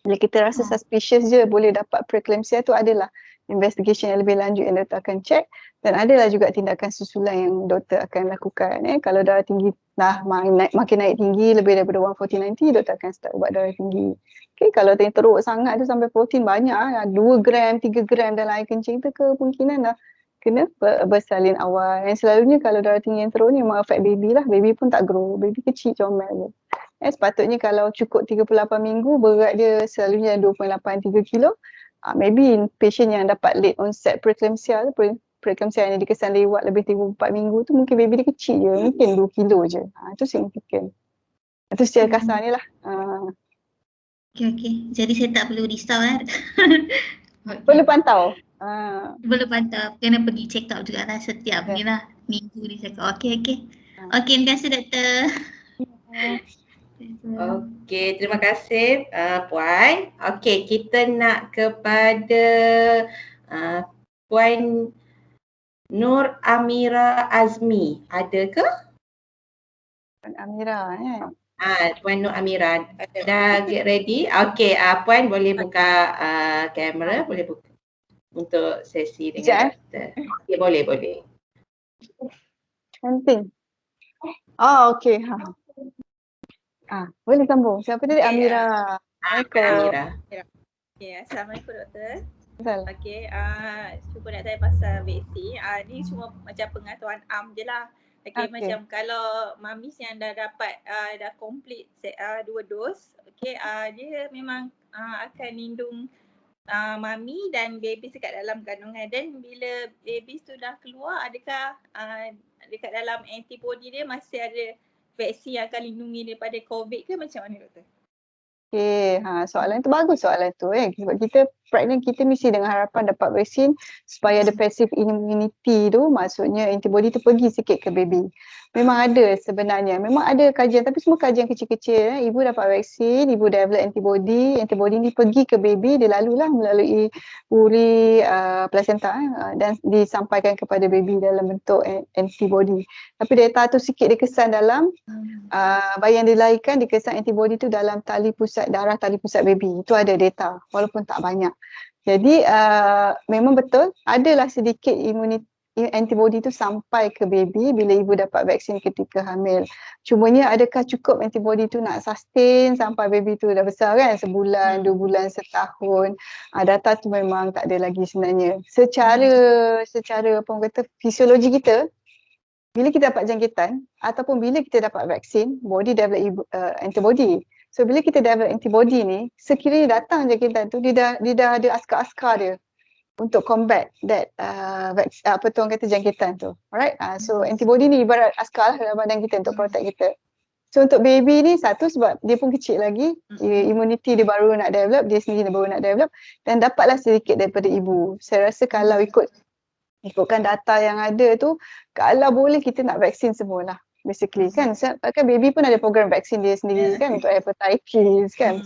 Bila kita rasa suspicious je boleh dapat preeclampsia tu, adalah investigation yang lebih lanjut yang doktor akan check, dan adalah juga tindakan susulan yang doktor akan lakukan. Kalau darah tinggi makin naik tinggi lebih daripada 140/90, doktor akan start ubat darah tinggi. Okay, kalau teruk sangat tu sampai protein banyak, 2 gram, 3 gram dalam air kencing tu, kemungkinan dah kena bersalin awal. Dan selalunya kalau darah tinggi yang teruk ni memang affect baby lah. Baby pun tak grow, baby kecil comel je. Sepatutnya kalau cukup 38 minggu, berat dia selalunya 2.83 kilo. Maybe patient yang dapat late onset preeclampsia, preeclampsia yang dikesan lewat lebih 34 minggu tu, mungkin baby dia kecil je, mungkin 2 kilo je. Itu signifikan. Itu secara kasar ni lah. Okay. Jadi saya tak perlu risau lah. Perlu pantau. Perlu pantau. Kena pergi check up juga lah setiap ni lah. Minggu ni check up. Okay. Okay, terima kasih doktor. Okey, terima kasih Puan. Okey, kita nak kepada Puan Nur Amira Azmi. Ada ke? Puan Amira Puan Nur Amira dah get ready. Okey, Puan boleh buka kamera, boleh buka untuk sesi dengan doktor. Okey, boleh. Penting. Okey. Boleh sambung. Siapa tadi? Amira. Amira. Okay, Assalamualaikum doktor. Salam. Okay, cuba nak tanya pasal vaksin. Ni cuma macam pengetahuan je lah. Okay, macam kalau mamis yang dah dapat dah complete 2 dos, okay, dia memang akan lindung mami dan baby dekat dalam kandungan. Dan bila baby tu dah keluar, adakah dekat dalam antibody dia masih ada vaksin yang akan lindungi daripada COVID ke macam mana doktor? Okay, soalan tu bagus soalan tu. Sebab kita pregnant, kita mesti dengan harapan dapat vaksin supaya ada passive immunity tu, maksudnya antibody tu pergi sikit ke baby. Memang ada sebenarnya, memang ada kajian, tapi semua kajian kecil-kecil. Ibu dapat vaksin, ibu develop antibody ni pergi ke baby, dia lalulah melalui uri placenta dan disampaikan kepada baby dalam bentuk antibody. Tapi data tu sikit dikesan dalam bayi yang dilahirkan, dikesan antibody tu dalam tali pusat darah, tali pusat baby. Itu ada data walaupun tak banyak. Jadi memang betul adalah sedikit antibody tu sampai ke baby bila ibu dapat vaksin ketika hamil. Cumanya adakah cukup antibody tu nak sustain sampai baby tu dah besar kan, sebulan, 2 bulan, setahun. Data tu memang tak ada lagi sebenarnya. Secara apa orang kata, fisiologi kita, bila kita dapat jangkitan ataupun bila kita dapat vaksin, body develop antibody. So bila kita develop antibody ni, sekiranya datang jangkitan tu, dia dah ada askar-askar dia untuk combat that apa tu orang kata jangkitan tu. Alright? So antibody ni ibarat askar lah dalam badan kita untuk protect kita. So untuk baby ni, satu sebab dia pun kecil lagi, immunity dia baru nak develop, dia sendiri baru nak develop, dan dapatlah sedikit daripada ibu. Saya rasa kalau ikutkan data yang ada tu, kalau boleh kita nak vaksin semualah basically kan. Kan baby pun ada program vaksin dia sendiri kan, untuk hepatitis kan,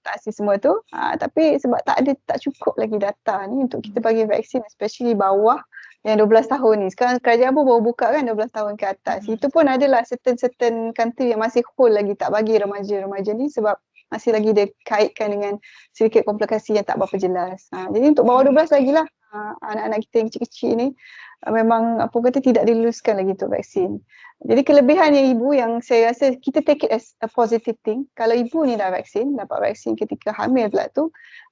vaksin semua tu. Tapi sebab tak cukup lagi data ni untuk kita bagi vaksin, especially bawah yang 12 tahun ni. Sekarang kerajaan pun baru buka kan 12 tahun ke atas. Itu pun adalah certain country yang masih hold lagi tak bagi remaja-remaja ni sebab masih lagi dia kaitkan dengan sedikit komplikasi yang tak berapa jelas. Jadi untuk bawah 12 lagi lah, anak-anak kita yang kecil-kecil ni memang apa kata tidak diluluskan lagi untuk vaksin. Jadi kelebihannya ibu yang saya rasa kita take it as a positive thing. Kalau ibu ni dah dapat vaksin ketika hamil pula tu,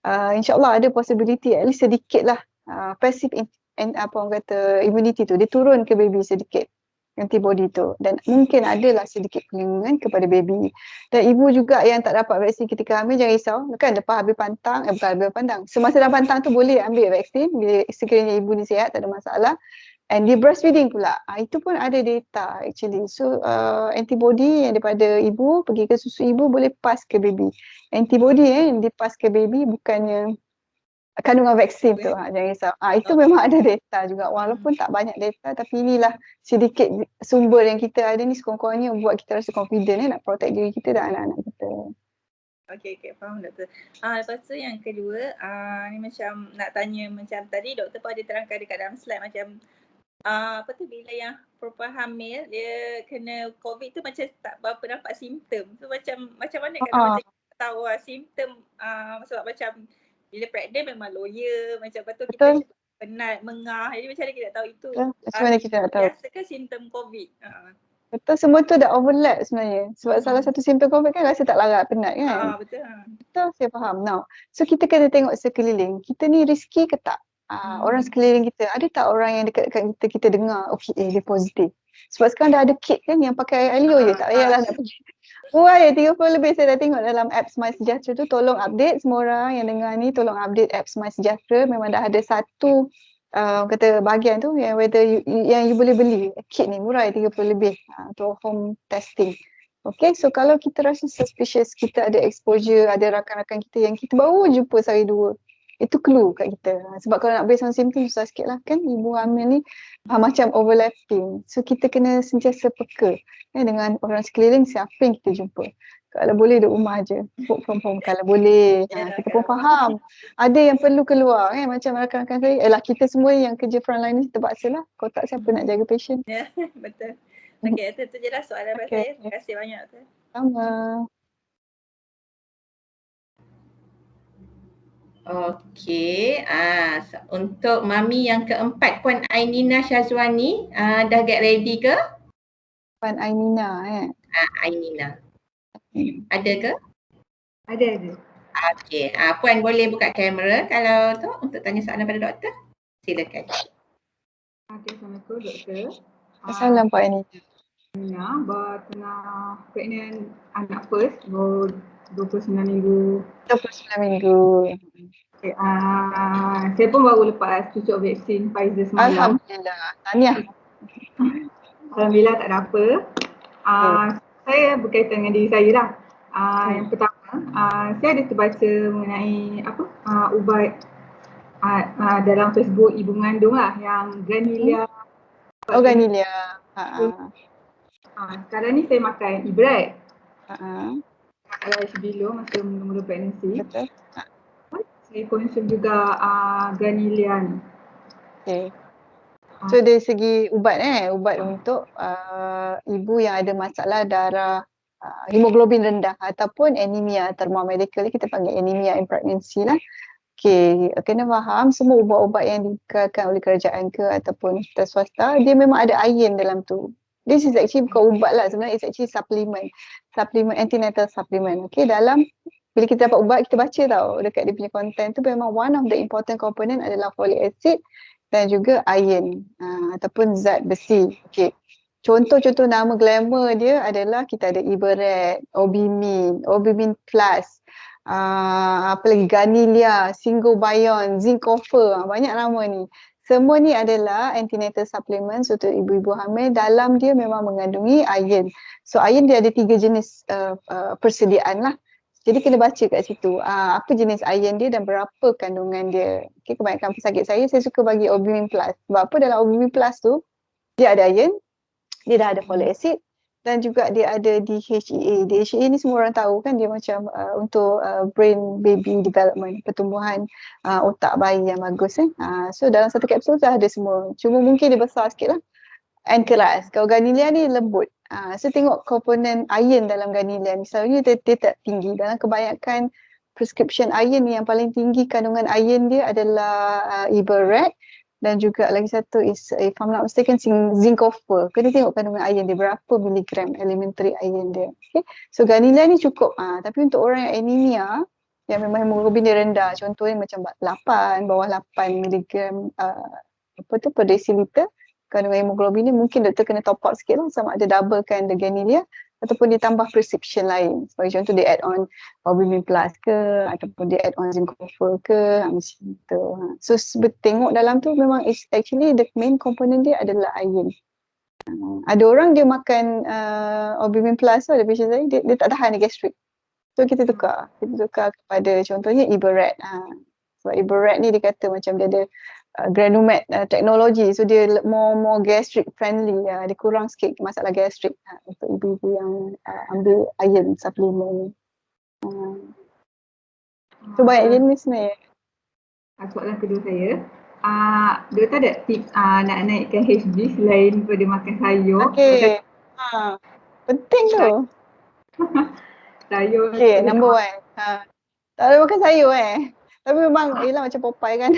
insyaAllah ada possibility at least sedikit lah passive apa orang kata immunity tu, dia turun ke baby sedikit antibody tu, dan mungkin adalah sedikit perlindungan kepada baby. Dan ibu juga yang tak dapat vaksin ketika hamil, jangan risau kan, lepas habis pantang, bukan habis pantang, semasa dalam pantang tu boleh ambil vaksin bila sekiranya ibu ni sihat, tak ada masalah. And dia breastfeeding pula, itu pun ada data actually. So antibody yang daripada ibu pergi ke susu ibu boleh pass ke baby. Antibody yang dipass ke baby bukannya kandungan vaksin tu, jangan risau. Itu memang ada data juga, walaupun tak banyak data, tapi inilah sedikit sumber yang kita ada ni sekurang-kurangnya buat kita rasa confident nak protect diri kita dan anak-anak kita. Okay, faham doktor. Lepas tu yang kedua, ni macam nak tanya macam tadi doktor pun ada terangkan dekat dalam slide macam apa tu, bila yang perempuan hamil dia kena COVID tu macam tak berapa nampak simptom. So macam mana kalau macam tahu simptom sebab macam bila pregnant memang lawyer macam betul Betul. kita penat, mengah. Jadi macam mana kita nak tahu itu? Macam mana kita nak tahu? Biasa ke simptom COVID? Betul, semua tu dah overlap sebenarnya. Sebab salah satu simptom COVID kan rasa tak larat, penat kan? Betul. Betul, saya faham. Now, so kita kena tengok sekeliling. Kita ni risky ke tak? Orang sekeliling kita, ada tak orang yang dekat kita dengar, okay, dia positif. Sebab sekarang dah ada kit kan yang pakai air liur je, tak payahlah nak pergi. Wah, 30 lebih saya dah tengok dalam apps My Sejahtera tu. Tolong update semua orang yang dengar ni, tolong update apps My Sejahtera. Memang dah ada satu kata bahagian tu yang whether yang you boleh beli kit ni murah 30 lebih untuk home testing. Okay, so kalau kita rasa suspicious, kita ada exposure, ada rakan-rakan kita yang kita baru jumpa sehari dua, itu clue kat kita. Sebab kalau nak based on symptom susah sikit lah kan, ibu hamil ni macam overlapping. So kita kena sentiasa peka dengan orang sekeliling siapa yang kita jumpa. Kalau boleh duduk rumah je, work from home kalau boleh. Kita pun faham. Ada yang perlu keluar macam rakan-rakan saya. Kita semua yang kerja frontline ni terpaksa lah. Kalau tak siapa nak jaga patient. Ya, betul. Okey, itu je lah soalan saya. Terima kasih banyak. Sama. Okey, untuk mami yang keempat Puan Ainina Syazwani, dah get ready ke? Puan Ainina Ainina. Ada ke? Ada. Okey, Puan boleh buka kamera kalau tu untuk tanya soalan pada doktor. Silakan. Okey, Assalamualaikum doktor. Assalamualaikum Puan Ainina. Baru tengah pregnant anak first, baru 29 minggu. 29 minggu. Okay, saya pun baru lepas cucuk vaksin Pfizer semalam. Alhamdulillah. Tahniah. Alhamdulillah tak ada apa. Saya berkaitan dengan diri saya lah. Yang pertama, saya ada terbaca mengenai ubat dalam Facebook ibu mengandung lah yang Ganilia. Ganilia. Sekarang ni saya makan Ibret. Kalau sebelum masa mula-mula pregnancy. Betul. Saya konsum juga Ganilia ni. Okay. So dari segi ubat ubat untuk ibu yang ada masalah darah hemoglobin rendah ataupun anemia, terma medical kita panggil anemia in pregnancy lah. Okay, kena faham semua ubat-ubat yang dikeluarkan oleh kerajaan ke ataupun hospital swasta, dia memang ada iron dalam tu. This is actually bukan ubat lah, sebenarnya it's actually supplement, antenatal supplement. Okay, dalam bila kita dapat ubat, kita baca tau dekat dia punya content tu memang one of the important component adalah folic acid dan juga iron ataupun zat besi. Okay. Contoh-contoh nama glamour dia adalah kita ada Iberet, Obimin Plus, apa lagi, Ganilia, Singobion, Zinc Copper, banyak nama ni. Semua ni adalah antenatal supplements untuk ibu-ibu hamil. Dalam dia memang mengandungi iron. So iron dia ada 3 jenis persediaan lah. Jadi kena baca kat situ apa jenis iron dia dan berapa kandungan dia. Okay, kebanyakan pesakit saya suka bagi Obimin Plus. Sebab apa, dalam Obimin Plus tu dia ada iron, dia dah ada folic acid dan juga dia ada DHEA. DHEA ni semua orang tahu kan, dia macam untuk brain baby development, pertumbuhan otak bayi yang bagus so dalam satu kapsul tu ada semua. Cuma mungkin dia besar sikit lah and keras. Kalau Ganilia ni lembut. So tengok komponen iron dalam Ganilia. Misalnya dia tak tinggi. Dalam kebanyakan prescription iron yang paling tinggi kandungan iron dia adalah Iberet. Dan juga lagi satu is, if I'm not mistaken, Zinc Copper. Kena tengok kandungan iron dia, berapa miligram elementary iron dia. Okay. So Ganilia ni cukup. Tapi untuk orang yang anemia, yang memang hemoglobin dia rendah, contohnya macam 8, bawah 8 miligram per desiliter, kandungan hemoglobin ni mungkin doktor kena top up sikit lah, sama ada doublekan the Ganilia ataupun dia tambah prescription lain. Sebagai contoh dia add on Obimin Plus ke ataupun dia add on Zinc Copper ke macam tu. So tengok dalam tu memang actually the main component dia adalah iron. Ada orang dia makan Obimin Plus tu, ada patient saya dia tak tahan dia gastrik. So kita tukar kepada contohnya Iberet. Sebab Iberet ni dia kata macam dia ada Granumet teknologi, so dia more gastric friendly, dia kurang sikit masalah gastrik untuk ibu-ibu yang ambil iron supplement. So banyak jenis sebenarnya. Soalan kedua saya, doktor ada tips nak naikkan HB selain daripada makan sayur? Okay, penting tu. sayur. Okay, number one. Tak boleh makan sayur Tapi memang yelah macam Popeye kan.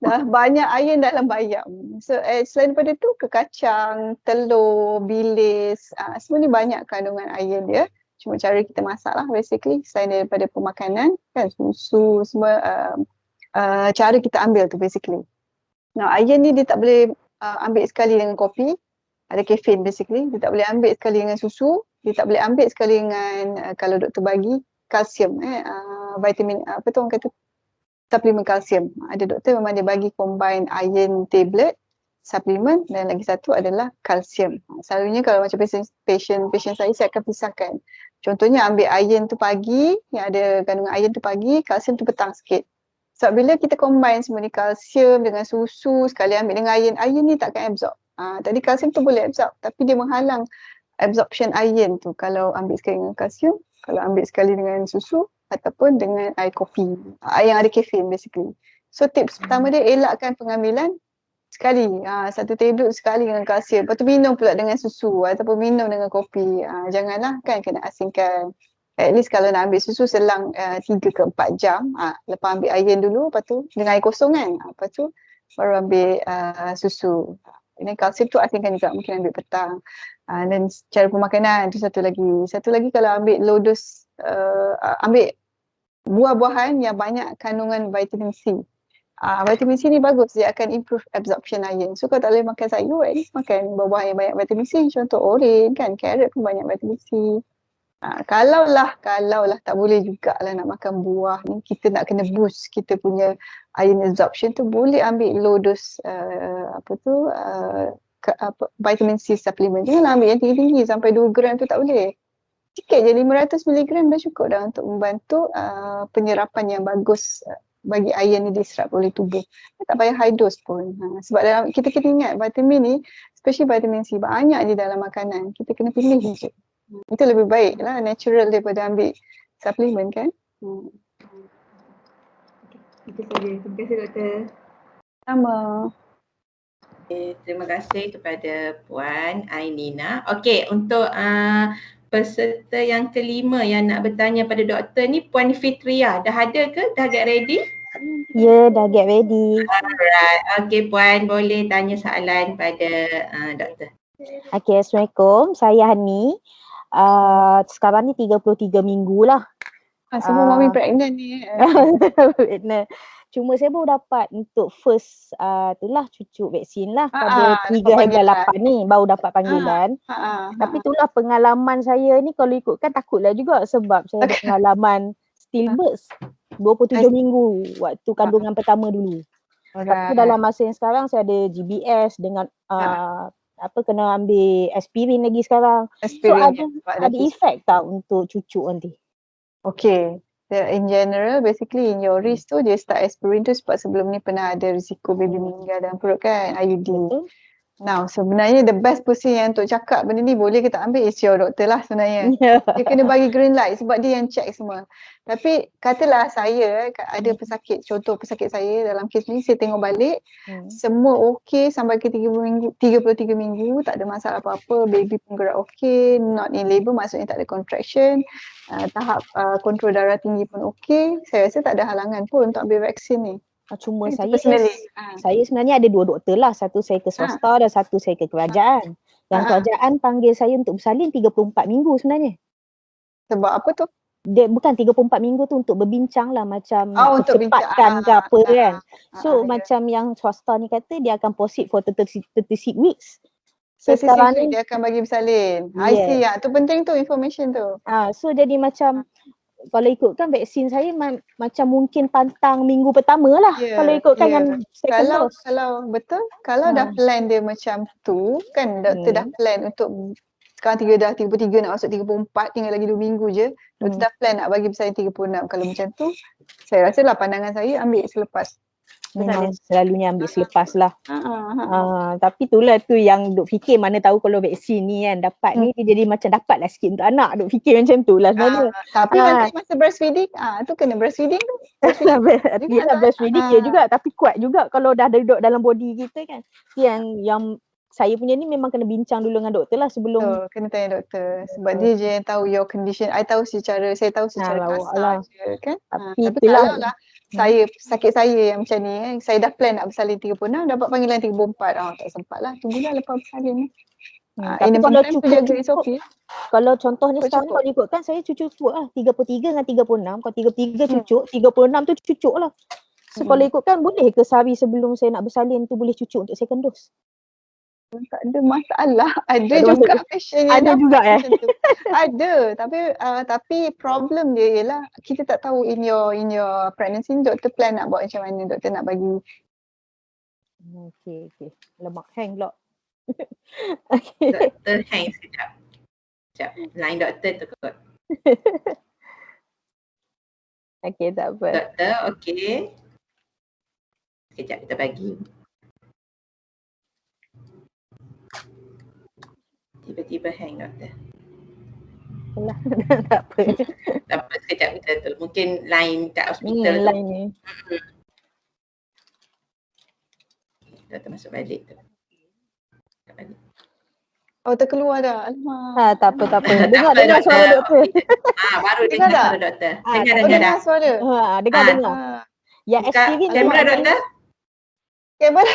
Dah banyak iron dalam bayam. So selain daripada tu ke kacang, telur, bilis, semua ni banyak kandungan iron dia. Cuma cara kita masak lah basically selain daripada pemakanan kan, susu semua cara kita ambil tu basically. Now iron ni dia tak boleh ambil sekali dengan kopi. Ada caffeine basically. Dia tak boleh ambil sekali dengan susu. Dia tak boleh ambil sekali dengan kalau doktor bagi kalsium vitamin apa tu orang kata suplemen kalsium. Ada doktor memang dia bagi combine iron tablet, suplemen dan lagi satu adalah kalsium. Selalunya kalau macam patient saya akan pisahkan. Contohnya ambil iron tu pagi, yang ada kandungan iron tu pagi, kalsium tu petang sikit. Sebab bila kita combine semua ni kalsium dengan susu sekali ambil dengan iron ni takkan absorb. Tadi kalsium tu boleh absorb tapi dia menghalang absorption iron tu kalau ambil sekali dengan kalsium, kalau ambil sekali dengan susu ataupun dengan air kopi yang ada caffeine basically. So tips pertama dia elakkan pengambilan sekali, satu tablet sekali dengan kalsium, lepas tu minum pula dengan susu ataupun minum dengan kopi. Janganlah kan, kena asingkan. At least kalau nak ambil susu selang 3 ke 4 jam, lepas ambil iron dulu, lepas tu dengan air kosong kan, lepas tu baru ambil susu. Dan kalsium tu asingkan juga, mungkin ambil petang. Dan cara pemakanan tu satu lagi. Satu lagi kalau ambil low dose, ambil buah-buahan yang banyak kandungan vitamin C. Vitamin C ni bagus, dia akan improve absorption iron. So kalau tak boleh makan sayur, at least makan buah-buahan yang banyak vitamin C. Contoh oren kan, carrot pun banyak vitamin C. Kalau lah tak boleh jugalah nak makan buah ni, kita nak kena boost kita punya iron absorption tu, boleh ambil low dose vitamin C supplement. Janganlah ambil yang tinggi-tinggi sampai 2 gram tu, tak boleh. Sikit je 500 mg dah cukup dah untuk membantu penyerapan yang bagus bagi iron ni diserap oleh tubuh. Tak payah high dose pun. Sebab dalam kita ingat vitamin ni, especially vitamin C, banyak di dalam makanan. Kita kena pilih je. Itu lebih baik lah, natural daripada ambil suplemen kan. Itu saja. Terima kasih doktor. Sama. Terima kasih kepada Puan Ainina. Okey, untuk peserta yang kelima yang nak bertanya pada doktor ni, Puan Fitria, dah ada ke? Dah get ready? Ya, dah get ready. Alright. Okey Puan, boleh tanya soalan pada doktor. Okey, Assalamualaikum. Saya Hani. Sekarang ni 33 minggu lah. Semua mami pregnant ni. Pregnant. Cuma saya baru dapat untuk first itulah cucuk vaksin lah pada 3 hingga 8 ni baru dapat panggilan. Tapi itulah pengalaman saya ni kalau ikutkan takutlah juga sebab saya ada pengalaman stillbirth 27 minggu waktu kandungan pertama dulu. Tapi dalam masa yang sekarang saya ada GBS dengan kena ambil aspirin lagi sekarang. So ada efek tak untuk cucuk nanti? Okay. In general, basically in your risk tu dia start aspirin tu sebab sebelum ni pernah ada risiko baby meninggal dalam perut kan, IUD. Now sebenarnya the best person yang untuk cakap benda ni boleh ke tak ambil is your doktor lah sebenarnya. Dia kena bagi green light sebab dia yang check semua. Tapi katalah saya ada pesakit, contoh pesakit saya dalam kes ni saya tengok balik semua okey sampai ke 33 minggu, tak ada masalah apa-apa, baby pun gerak okey, not in labour maksudnya tak ada contraction, tahap kontrol darah tinggi pun okey. Saya rasa tak ada halangan pun untuk ambil vaksin ni. Cuma saya sebenarnya ada 2 doktor lah. Satu saya ke swasta dan satu saya ke kerajaan. Yang kerajaan panggil saya untuk bersalin 34 minggu sebenarnya. Sebab apa tu? Dia bukan 34 minggu tu untuk berbincang lah macam cepatkan ke apa kan. So macam yang swasta ni kata dia akan proceed for 36 weeks. So sekarang ni dia akan bagi bersalin. I see ya. Tu penting tu information tu. So jadi macam kalau ikutkan vaksin saya macam mungkin pantang minggu pertama lah. Kalau ikutkan yang second dose. Kalau betul, kalau dah plan dia macam tu kan, doktor dah plan untuk sekarang 33 nak masuk 34, tinggal lagi 2 minggu je. Doktor dah plan nak bagi bersalin 36. Kalau macam tu, saya rasa lah pandangan saya ambil selepas. Memang selalunya ambil selepas lah. Tapi itulah tu yang duk fikir, mana tahu kalau vaksin ni kan dapat ni dia jadi macam dapat lah sikit untuk anak, duk fikir macam tu lah sebenarnya. Tapi nanti masa breastfeeding, tu kena breastfeeding tu. Yelah breastfeeding ya juga, tapi kuat juga kalau dah duduk dalam body kita kan. Yang saya punya ni memang kena bincang dulu dengan doktor lah sebelum. Betul, kena tanya doktor. Sebab dia je yang tahu your condition. Saya tahu secara kasar je kan. Tapi kalau lah saya sakit saya yang macam ni kan, saya dah plan nak bersalin 36, dapat panggilan 34. Tak sempat lah, tunggulah lepas bersalin ni. Tapi kalau cukup, kalau contohnya sekarang cukup. kalau ikutkan saya cucuk lah 33 dengan 36. Kalau 33 cucuk, 36 tu cucuk lah. So kalau ikutkan boleh ke sehari sebelum saya nak bersalin tu boleh cucuk untuk second dose? Tak ada masalah. Ada juga patient yang ada juga ada, tapi problem dia ialah kita tak tahu in your pregnancy doktor plan nak buat macam mana, doktor nak bagi. Okey. Lemak hang pula. Doktor hang sekejap. Line doktor tu kot. Okey, tak apa. Doktor, okey. Sekejap kita bagi. Tiba-tiba hang doktor. Alah, tak apa. Tak apa, sekejap kita tu. Mungkin line kat hospital tu. Line ni. Doktor masuk balik tu. Oh, terkeluar dah. Alamak. Tak apa. Dengar suara doktor. Baru dengar suara doktor. Dengar dah. Suara. Dengar. Yang experience kamera doktor. Kamera.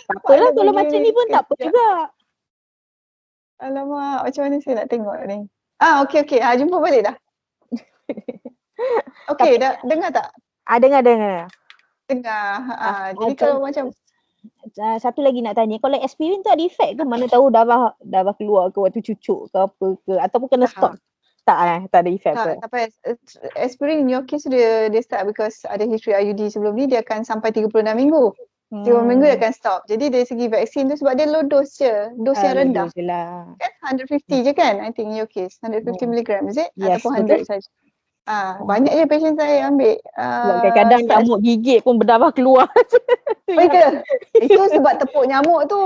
Tak apalah kalau macam ni pun tak apa juga. Alamak, macam mana saya nak tengok ni? Okey. Jumpa balik dah. Okey, dah dengar tak? Dengar. Dengar. Jadi kalau macam satu lagi nak tanya, kalau aspirin tu ada efek ke? Mana tahu darah keluar ke waktu cucuk ke apa ke, ataupun kena stop? Tak ada efek ke? Tak apa. Aspirin in your case dia start because ada history IUD sebelum ni, dia akan sampai 36 minggu. 3 minggu dia akan stop. Jadi dari segi vaksin tu sebab dia low dose je. Dose yang rendah. Kan 150 je kan? I think in your case. 150 mg is it? Yes, ataupun 100 saja. Banyak je patient saya ambil. Kadang-kadang nyamuk gigit pun berdarah keluar. Ke? Itu sebab tepuk nyamuk tu.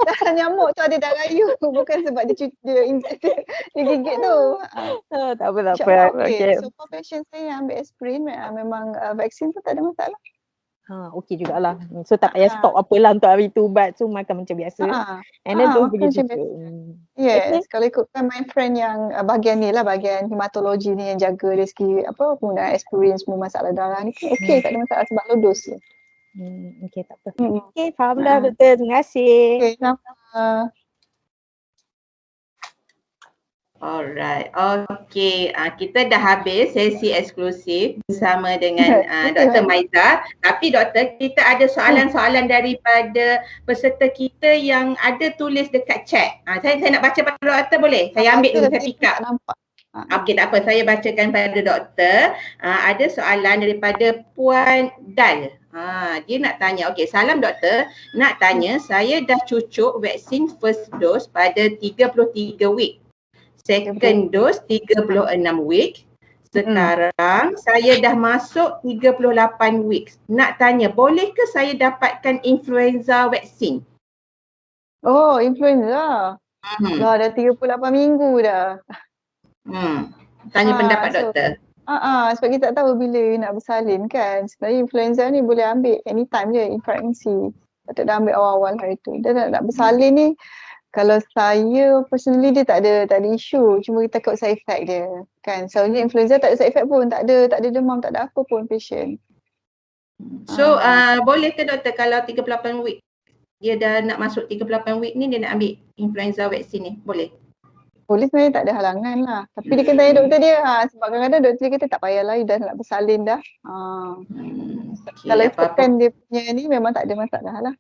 Dalam nyamuk tu ada darah you. Bukan sebab dia gigit tu. Tak apa. Okay. So for patient saya yang ambil aspirin, memang vaksin tu tak ada masalah. Okey jugalah. So tak payah stop apalah untuk hari tu, ubat tu makan macam biasa. And then tu pergi cucuk. Yes, kalau ikutkan my friend yang bahagian ni lah, bahagian hematologi ni yang jaga dari segi penggunaan aspirin semua masalah darah ni. Okey, tak ada masalah sebab low dose je. Okey, tak apa. Okey, faham dah doktor. Terima kasih. Okey, sama. Alright, okay. Kita dah habis sesi eksklusif bersama dengan Dr. Maiza. Tapi doktor, kita ada soalan-soalan daripada peserta kita yang ada tulis dekat chat. Saya nak baca pada doktor boleh? Saya ambil dulu, saya pick up. Okey, tak apa. Saya bacakan pada doktor. Ada soalan daripada Puan Dal. Dia nak tanya, okey, salam doktor. Nak tanya, saya dah cucuk vaksin first dose pada 33 week. Second dose 36 week. Sekarang saya dah masuk 38 weeks. Nak tanya, boleh ke saya dapatkan influenza vaksin? Oh, influenza. Dah 38 minggu dah. Tanya pendapat doktor. Sebab kita tak tahu bila nak bersalin kan. Sebenarnya influenza ni boleh ambil anytime je in pregnancy. Patut dah ambil awal-awal hari tu. Dan nak bersalin ni, kalau saya personally dia tak ada isu, cuma kita takut side effect dia kan. Selalunya influenza tak ada side effect pun, tak ada demam, tak ada apa pun patient. So boleh ke doktor kalau 38 week dia dah nak masuk 38 week ni dia nak ambil influenza vaksin ni? Boleh? Boleh, sebenarnya tak ada halangan lah. Tapi dia kena tanya doktor dia sebab kadang-kadang doktor dia kata tak payahlah, dah nak bersalin dah. Kalau ikutkan dia punya ni memang tak ada masalah lah.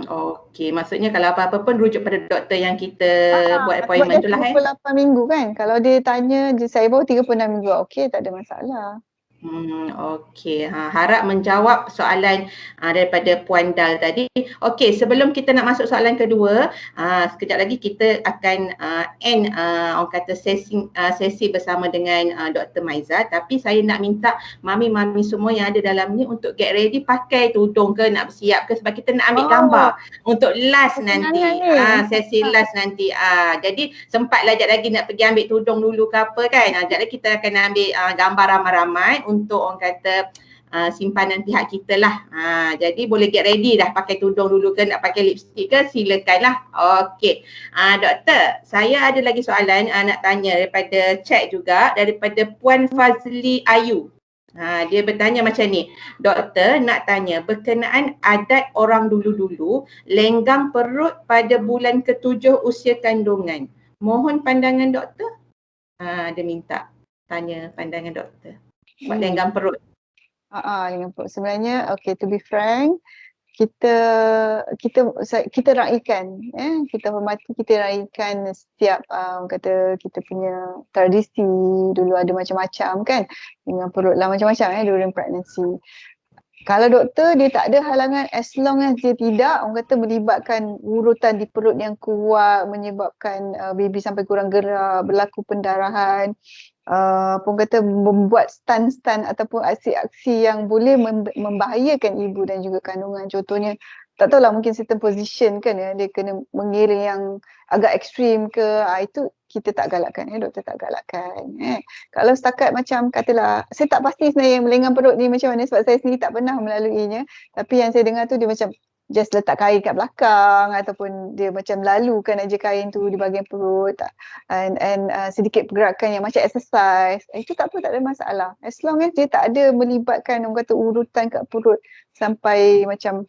Okey, maksudnya kalau apa-apa pun rujuk pada doktor yang kita buat appointment tu lah. 38 minggu kan. Kalau dia tanya saya baru 36 minggu, okey, tak ada masalah. Okey, harap menjawab soalan daripada Puan Dal tadi. Okey, sebelum kita nak masuk soalan kedua, sekejap lagi kita akan end orang kata sesi bersama dengan Dr. Maiza. Tapi saya nak minta mami-mami semua yang ada dalam ni untuk get ready, pakai tudung ke, nak bersiap ke, sebab kita nak ambil gambar untuk last nanti. Sesi last nanti. Jadi sempatlah sekejap lagi nak pergi ambil tudung dulu ke apa kan. Sekejap lagi kita akan ambil gambar ramai-ramai untuk orang kata simpanan pihak kita lah. Jadi boleh get ready dah, pakai tudung dulu ke nak pakai lipstick ke, silakan lah. Okey. Doktor, saya ada lagi soalan nak tanya daripada chat juga, daripada Puan Fazli Ayu. Dia bertanya macam ni, doktor nak tanya berkenaan adat orang dulu-dulu lenggang perut pada bulan ke-7 usia kandungan. Mohon pandangan doktor. Dia minta tanya pandangan doktor buat lenggang perut. Lenggang perut. Sebenarnya okay, to be frank, kita raikan, kita hormati, kita raikan setiap kata kita punya tradisi. Dulu ada macam-macam kan, dengan perut lah macam-macam during pregnancy. Kalau doktor dia tak ada halangan as long as dia tidak orang kata melibatkan urutan di perut yang kuat, menyebabkan baby sampai kurang gerak, berlaku pendarahan, pun kata membuat stunt ataupun aksi-aksi yang boleh membahayakan ibu dan juga kandungan. Contohnya, tak tahulah mungkin certain position kan dia kena mengiring yang agak ekstrim ke, itu kita tak galakkan, doktor tak galakkan. Kalau setakat macam katalah, saya tak pasti sebenarnya yang melenggang perut ni macam mana sebab saya sendiri tak pernah melaluinya. Tapi yang saya dengar tu dia macam just letak kain kat belakang ataupun dia macam lalukan aja kain tu di bahagian perut and sedikit pergerakan yang macam exercise. Itu tak apa, tak ada masalah. As long as dia tak ada melibatkan orang kata urutan kat perut sampai macam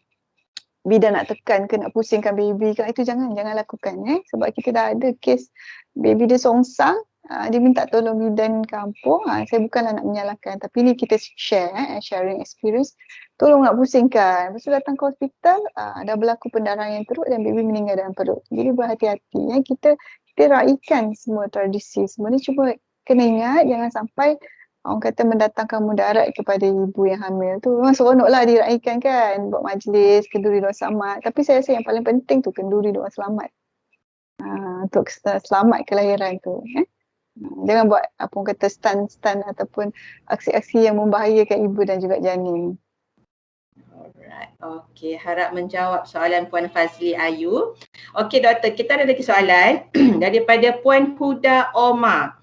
bidan nak tekan ke nak pusingkan baby ke, itu jangan lakukan sebab kita dah ada kes baby dia songsang, dia minta tolong bidan kampung. Saya bukanlah nak menyalahkan, tapi ni kita sharing experience. Tolong nak pusingkan. Lepas tu datang ke hospital, dah berlaku pendarahan yang teruk dan baby meninggal dalam perut. Jadi berhati-hati. Kita raikan semua tradisi. Semua ni cuma kena ingat jangan sampai orang kata mendatangkan mudarat kepada ibu yang hamil tu. Memang seronok lah diraikan kan, buat majlis, kenduri doa selamat. Tapi saya rasa yang paling penting tu kenduri doa selamat. Untuk selamat kelahiran tu. Jangan buat apa orang kata stunt ataupun aksi-aksi yang membahayakan ibu dan juga janin. Alright. Okey, harap menjawab soalan Puan Fazli Ayu. Okey doktor, kita ada lagi soalan daripada Puan Huda Omar.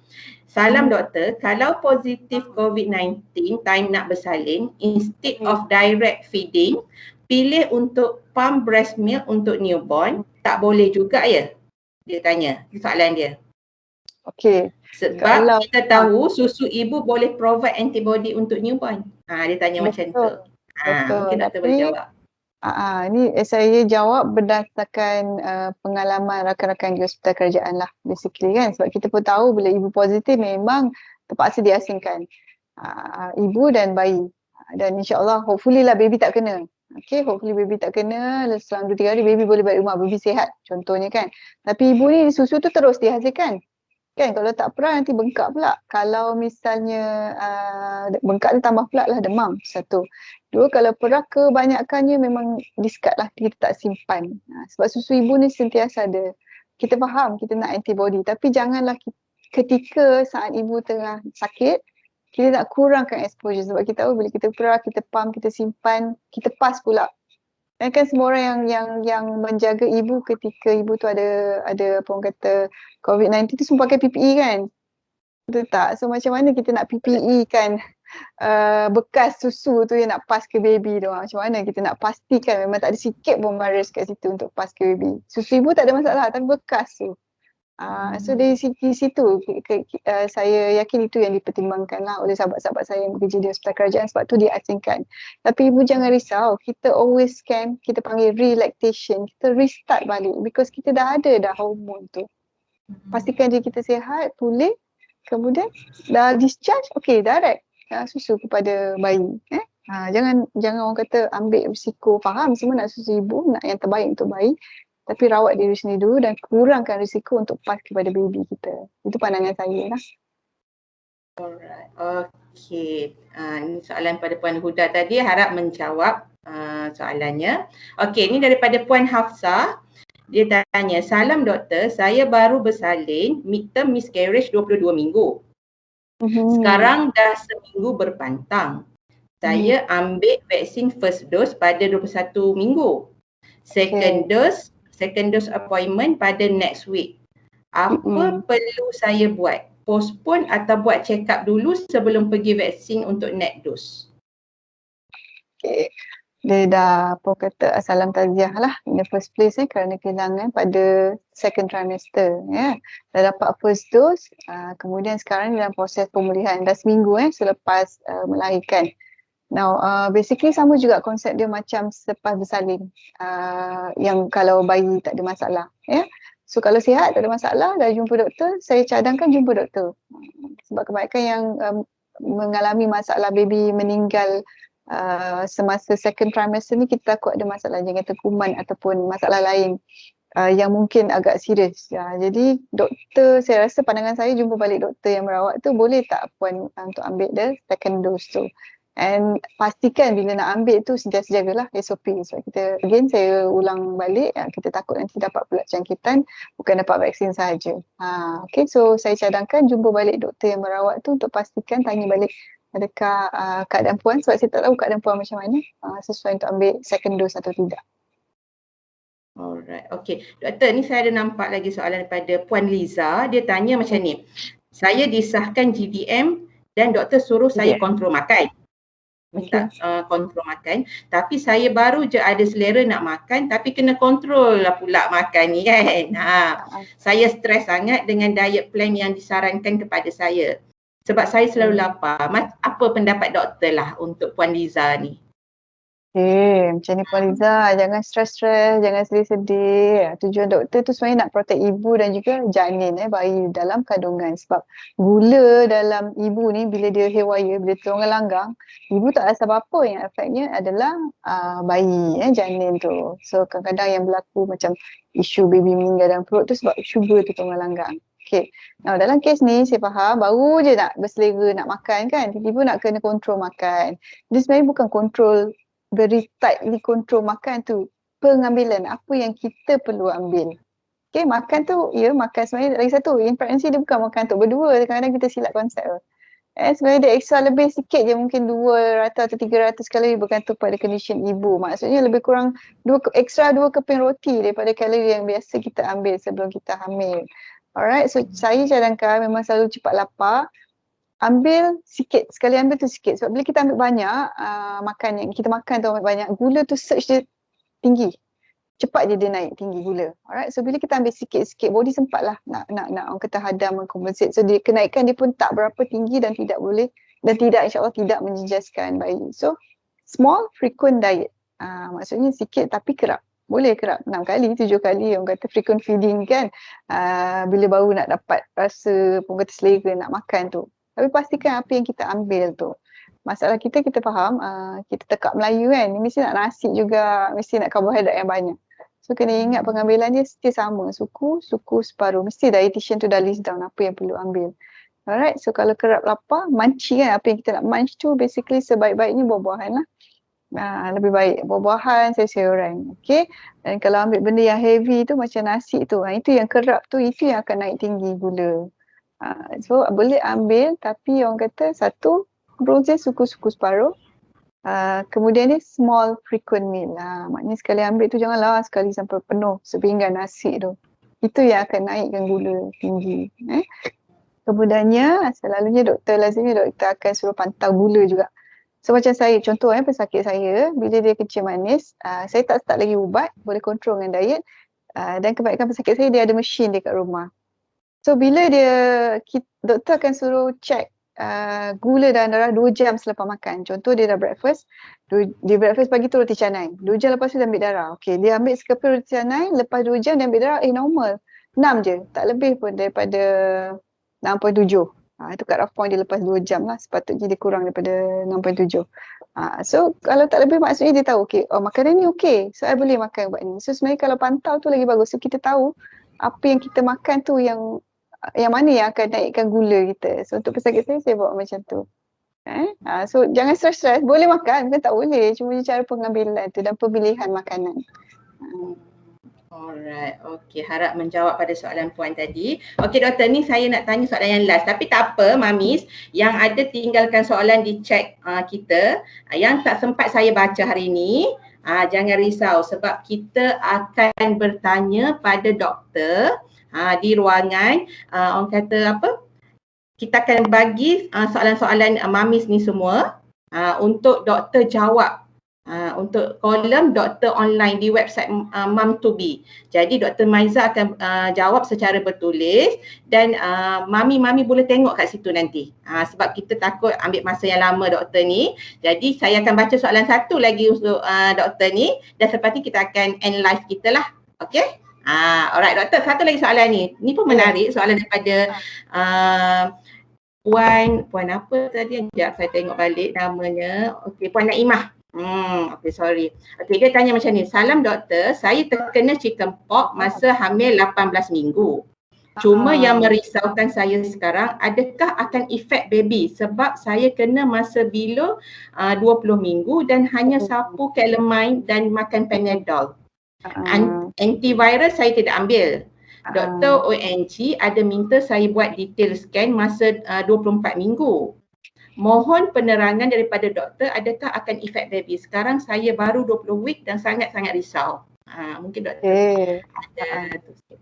Salam doktor, kalau positif COVID-19 time nak bersalin, instead of direct feeding, pilih untuk pump breast milk untuk newborn, tak boleh juga ya? Dia tanya, soalan dia. Okey. Sebab kita tahu susu ibu boleh provide antibody untuk newborn. Dia tanya macam tu. Mungkin doktor boleh jawab. Ni saya jawab berdasarkan pengalaman rakan-rakan di hospital kerajaan lah basically kan, sebab kita pun tahu bila ibu positif memang terpaksa diasingkan ibu dan bayi, dan insyaAllah hopefully lah baby tak kena. Okay, hopefully baby tak kena, selama 2-3 hari baby boleh balik rumah, baby sihat contohnya kan. Tapi ibu ni susu tu terus dihasilkan kan, kalau tak perah nanti bengkak pula. Kalau misalnya bengkak tu tambah pula lah demam, satu. Dua, kalau perah kebanyakannya memang discard lah, kita tak simpan. Sebab susu ibu ni sentiasa ada. Kita faham kita nak antibody, tapi janganlah ketika saat ibu tengah sakit, kita nak kurangkan exposure. Sebab kita tahu bila kita perah, kita pump, kita simpan, kita pas pula. Dan kan semua orang yang menjaga ibu ketika ibu tu ada apa orang kata COVID-19 tu semua pakai PPE kan. Betul tak? So macam mana kita nak PPE kan bekas susu tu yang nak pas ke baby tu. Macam mana kita nak pastikan memang tak ada sikit pun virus kat situ untuk pas ke baby. Susu ibu tak ada masalah tapi bekas tu. So dari situ saya yakin itu yang dipertimbangkan lah oleh sahabat-sahabat saya yang bekerja di hospital kerajaan, sebab tu diasingkan. Tapi ibu jangan risau, kita always can, kita panggil relactation, kita restart balik because kita dah ada hormon tu. Pastikan diri kita sihat, pulih, kemudian dah discharge, okay direct susu kepada bayi. Jangan orang kata ambil risiko, faham semua nak susu ibu, nak yang terbaik untuk bayi. Tapi rawat diri sendiri dulu dan kurangkan risiko untuk pas kepada baby kita. Itu pandangan saya lah. Alright, okay. Ini soalan pada Puan Huda tadi, harap menjawab soalannya. Okay, ini daripada Puan Hafsah. Dia tanya, salam doktor, saya baru bersalin midterm miscarriage 22 minggu. Sekarang dah seminggu berpantang. Saya ambil vaksin first dose pada 21 minggu. Second dose appointment pada next week. Apa perlu saya buat? Postpone atau buat check up dulu sebelum pergi vaksin untuk next dose? Okay. Dia dah apa kata salam taziah lah in the first place kerana kehilangan pada second trimester ya. Dah dapat first dose, kemudian sekarang dalam proses pemulihan dah seminggu selepas melahirkan. Now basically sama juga konsep dia macam selepas bersalin, yang kalau bayi tak ada masalah ya. So kalau sihat tak ada masalah, dah jumpa doktor, saya cadangkan jumpa doktor. Sebab kebanyakan yang mengalami masalah baby meninggal semasa second trimester ni, kita takut ada masalah jangan kata kuman ataupun masalah lain yang mungkin agak serius. Jadi doktor, saya rasa pandangan saya jumpa balik doktor yang merawat tu, boleh tak puan untuk ambil the second dose tu. And pastikan bila nak ambil tu sentiasa jagalah SOP. Sebab kita, again saya ulang balik, kita takut nanti dapat pula jangkitan, bukan dapat vaksin sahaja. Okay, so saya cadangkan jumpa balik doktor yang merawat tu untuk pastikan, tanya balik adakah keadaan puan, sebab saya tak tahu keadaan puan macam mana, sesuai untuk ambil second dose atau tidak. Alright, okay. Doktor, ni saya ada nampak lagi soalan daripada Puan Liza. Dia tanya macam ni. Saya disahkan GDM dan doktor suruh saya kontrol makan. Minta kontrol makan, tapi saya baru je ada selera nak makan, tapi kena kontrol lah pula makan ni kan. Saya stres sangat dengan diet plan yang disarankan kepada saya. Sebab saya selalu lapar. Apa pendapat doktor lah untuk Puan Liza ni? Macam ni Puan Liza, jangan stres-stres, jangan sedih-sedih. Tujuan doktor tu sebenarnya nak protect ibu dan juga janin, bayi dalam kandungan. Sebab gula dalam ibu ni bila dia haywire, bila tengah langgang, ibu tak rasa apa-apa, yang efeknya adalah bayi, janin tu. So kadang-kadang yang berlaku macam isu baby meninggal dalam perut tu sebab sugar tu tengah langgang. Okay. Now dalam kes ni saya faham baru je nak berselera nak makan kan, tiba-tiba nak kena kontrol makan. Dia sebenarnya bukan kontrol very tightly control makan tu, pengambilan apa yang kita perlu ambil. Okay, makan tu, makan sebenarnya lagi satu, in pregnancy dia bukan makan untuk berdua, kadang-kadang kita silap konsep. Sebenarnya dia extra lebih sikit je, mungkin 200 atau 300 kalori bergantung pada condition ibu. Maksudnya lebih kurang extra 2 keping roti daripada kalori yang biasa kita ambil sebelum kita hamil. Alright, so saya cadangkan memang selalu cepat lapar, ambil sikit, sekali ambil tu sikit. Sebab bila kita ambil banyak, makan yang kita makan tu ambil banyak, gula tu surge dia tinggi. Cepat je dia naik tinggi gula. Alright, so bila kita ambil sikit-sikit, body sempat lah nak orang kata hadam, mengkompensate. So dia kenaikan dia pun tak berapa tinggi dan tidak boleh, dan tidak, insyaAllah tidak menjejaskan bayi. So small frequent diet. Maksudnya sikit tapi kerap. Boleh kerap 6 kali, 7 kali, orang kata frequent feeding kan. Bila baru nak dapat rasa, orang kata selera nak makan tu. Tapi pastikan apa yang kita ambil tu. Masalah kita faham, kita tekak Melayu kan, mesti nak nasi juga, mesti nak karbohidrat yang banyak. So kena ingat pengambilan dia mesti sama, suku separuh. Mesti dietitian tu dah list down apa yang perlu ambil. Alright, so kalau kerap lapar, munchi kan, apa yang kita nak munch tu basically sebaik-baiknya buah-buahan lah. Lebih baik buah-buahan, sayur-sayuran. Okay, dan kalau ambil benda yang heavy tu macam nasi tu, itu yang kerap tu, itu yang akan naik tinggi gula. So boleh ambil, tapi orang kata satu, proses suku-suku separuh. Kemudian ni small frequent meal. Maknanya sekali ambil tu janganlah sekali sampai penuh sepinggan nasi tu. Itu yang akan naikkan gula tinggi. Kemudiannya selalunya lazimnya doktor akan suruh pantau gula juga. So macam saya, contoh pesakit saya, bila dia kencing manis, saya tak start lagi ubat, boleh kontrol dengan diet. Dan kebanyakan pesakit saya, dia ada mesin dekat rumah. So bila doktor akan suruh check gula dalam darah 2 jam selepas makan. Contoh dia dah breakfast, dia breakfast pagi tu roti canai. 2 jam lepas tu dia ambil darah. Okay, dia ambil sekeping roti canai, lepas 2 jam dia ambil darah, normal. 6 je, tak lebih pun daripada 6.7. Itu cut off point dia lepas 2 jam lah, sepatutnya dia kurang daripada 6.7. So kalau tak lebih maksudnya dia tahu, okay, makanan ni okay, so I boleh makan ubat ni. So sebenarnya kalau pantau tu lagi bagus, so kita tahu apa yang kita makan tu yang mana yang akan naikkan gula kita. So untuk pesakit saya bawa macam tu. So jangan stres-stres, boleh makan, bukan tak boleh, cuma cara pengambilan tu dan pemilihan makanan. Alright, okay, harap menjawab pada soalan puan tadi. Okay doktor, ni saya nak tanya soalan yang last, tapi tak apa mamis, yang ada tinggalkan soalan di chat kita, yang tak sempat saya baca hari ni, jangan risau sebab kita akan bertanya pada doktor di ruangan, orang kata apa, kita akan bagi soalan-soalan mamis ni semua untuk doktor jawab untuk kolom doktor online di website Mum2Be. Jadi Dr. Maiza akan jawab secara bertulis dan mami-mami boleh tengok kat situ nanti. Sebab kita takut ambil masa yang lama doktor ni. Jadi saya akan baca soalan satu lagi untuk doktor ni dan selepas ni kita akan end live kita lah. Okay? Alright doktor, satu lagi soalan ni. Ni pun menarik, soalan daripada Puan apa tadi? Sekejap saya tengok balik namanya. Okey, Puan Naimah. Okay, sorry. Okay, dia tanya macam ni. Salam doktor, saya terkena chickenpox masa hamil 18 minggu. Cuma yang merisaukan saya sekarang, adakah akan efek baby sebab saya kena masa bila 20 minggu dan hanya sapu calamine dan makan Panadol. Antivirus saya tidak ambil. Doktor ONG ada minta saya buat detail scan masa 24 minggu. Mohon penerangan daripada doktor adakah akan efek baby. Sekarang saya baru 20 week dan sangat-sangat risau. Mungkin doktor ada tu sikit.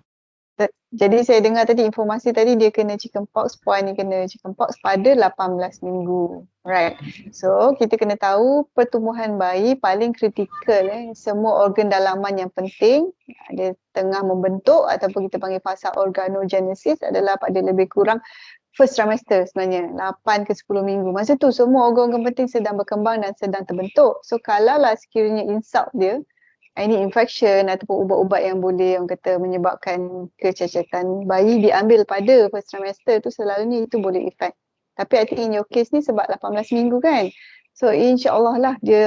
Jadi saya dengar tadi informasi tadi dia kena chickenpox, Puan ni kena chickenpox pada 18 minggu. Right. So kita kena tahu pertumbuhan bayi paling kritikal semua organ dalaman yang penting dia tengah membentuk ataupun kita panggil fasa organogenesis adalah pada lebih kurang first trimester sebenarnya, 8 ke 10 minggu. Masa tu semua organ-organ penting sedang berkembang dan sedang terbentuk. So kalaulah sekiranya insult dia, any infection ataupun ubat-ubat yang boleh orang kata menyebabkan kecacatan bayi diambil pada first trimester tu selalunya itu boleh efek. Tapi I think in your case ni sebab 18 minggu kan. So insya-Allah lah dia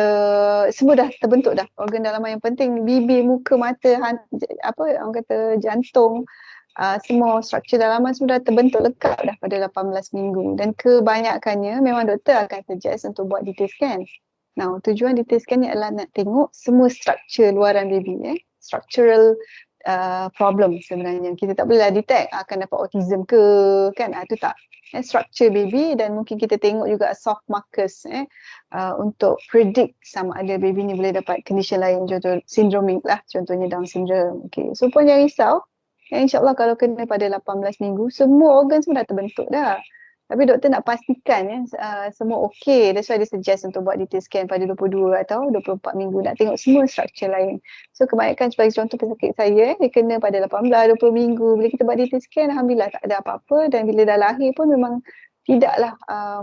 semua dah terbentuk dah. Organ dalaman yang penting, bibir, muka, mata, orang kata jantung, semua struktur dalaman sudah terbentuk lengkap dah pada 18 minggu dan kebanyakannya memang doktor akan suggest untuk buat detail scan. Now tujuan detail scan ni adalah nak tengok semua struktur luaran baby structural problem sebenarnya. Kita tak bolehlah detect akan dapat autism ke kan, itu tak. Struktur baby dan mungkin kita tengok juga soft markers untuk predict sama ada baby ni boleh dapat condition lain, contoh syndromic lah, contohnya Down syndrome. Okay. So pun jangan risau. InsyaAllah kalau kena pada 18 minggu, semua organ semua dah terbentuk dah. Tapi doktor nak pastikan semua okey. That's why dia suggest untuk buat detail scan pada 22 atau 24 minggu. Nak tengok semua struktur lain. So kebanyakan sebagai contoh pesakit saya, dia kena pada 18, 20 minggu. Bila kita buat detail scan, Alhamdulillah tak ada apa-apa. Dan bila dah lahir pun memang tidaklah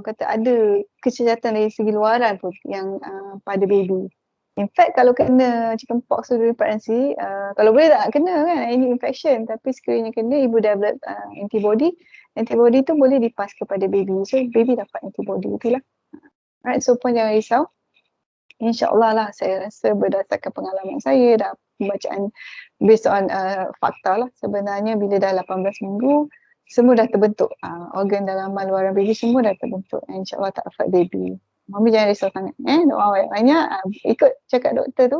kata ada kecacatan dari segi luaran pun yang pada baby. In fact kalau kena chickenpox during pregnancy, kalau boleh tak nak kena kan any infection, tapi sekiranya kena ibu develop antibody tu boleh dipas kepada baby, so baby dapat antibody itulah. Alright, so pun jangan risau. InsyaAllah lah saya rasa berdasarkan pengalaman saya dah pembacaan based on fakta lah, sebenarnya bila dah 18 minggu semua dah terbentuk, organ dalaman luaran baby semua dah terbentuk, InsyaAllah tak affect baby. Mami jangan risau sangat, doa banyak-banyak, ikut cakap doktor tu,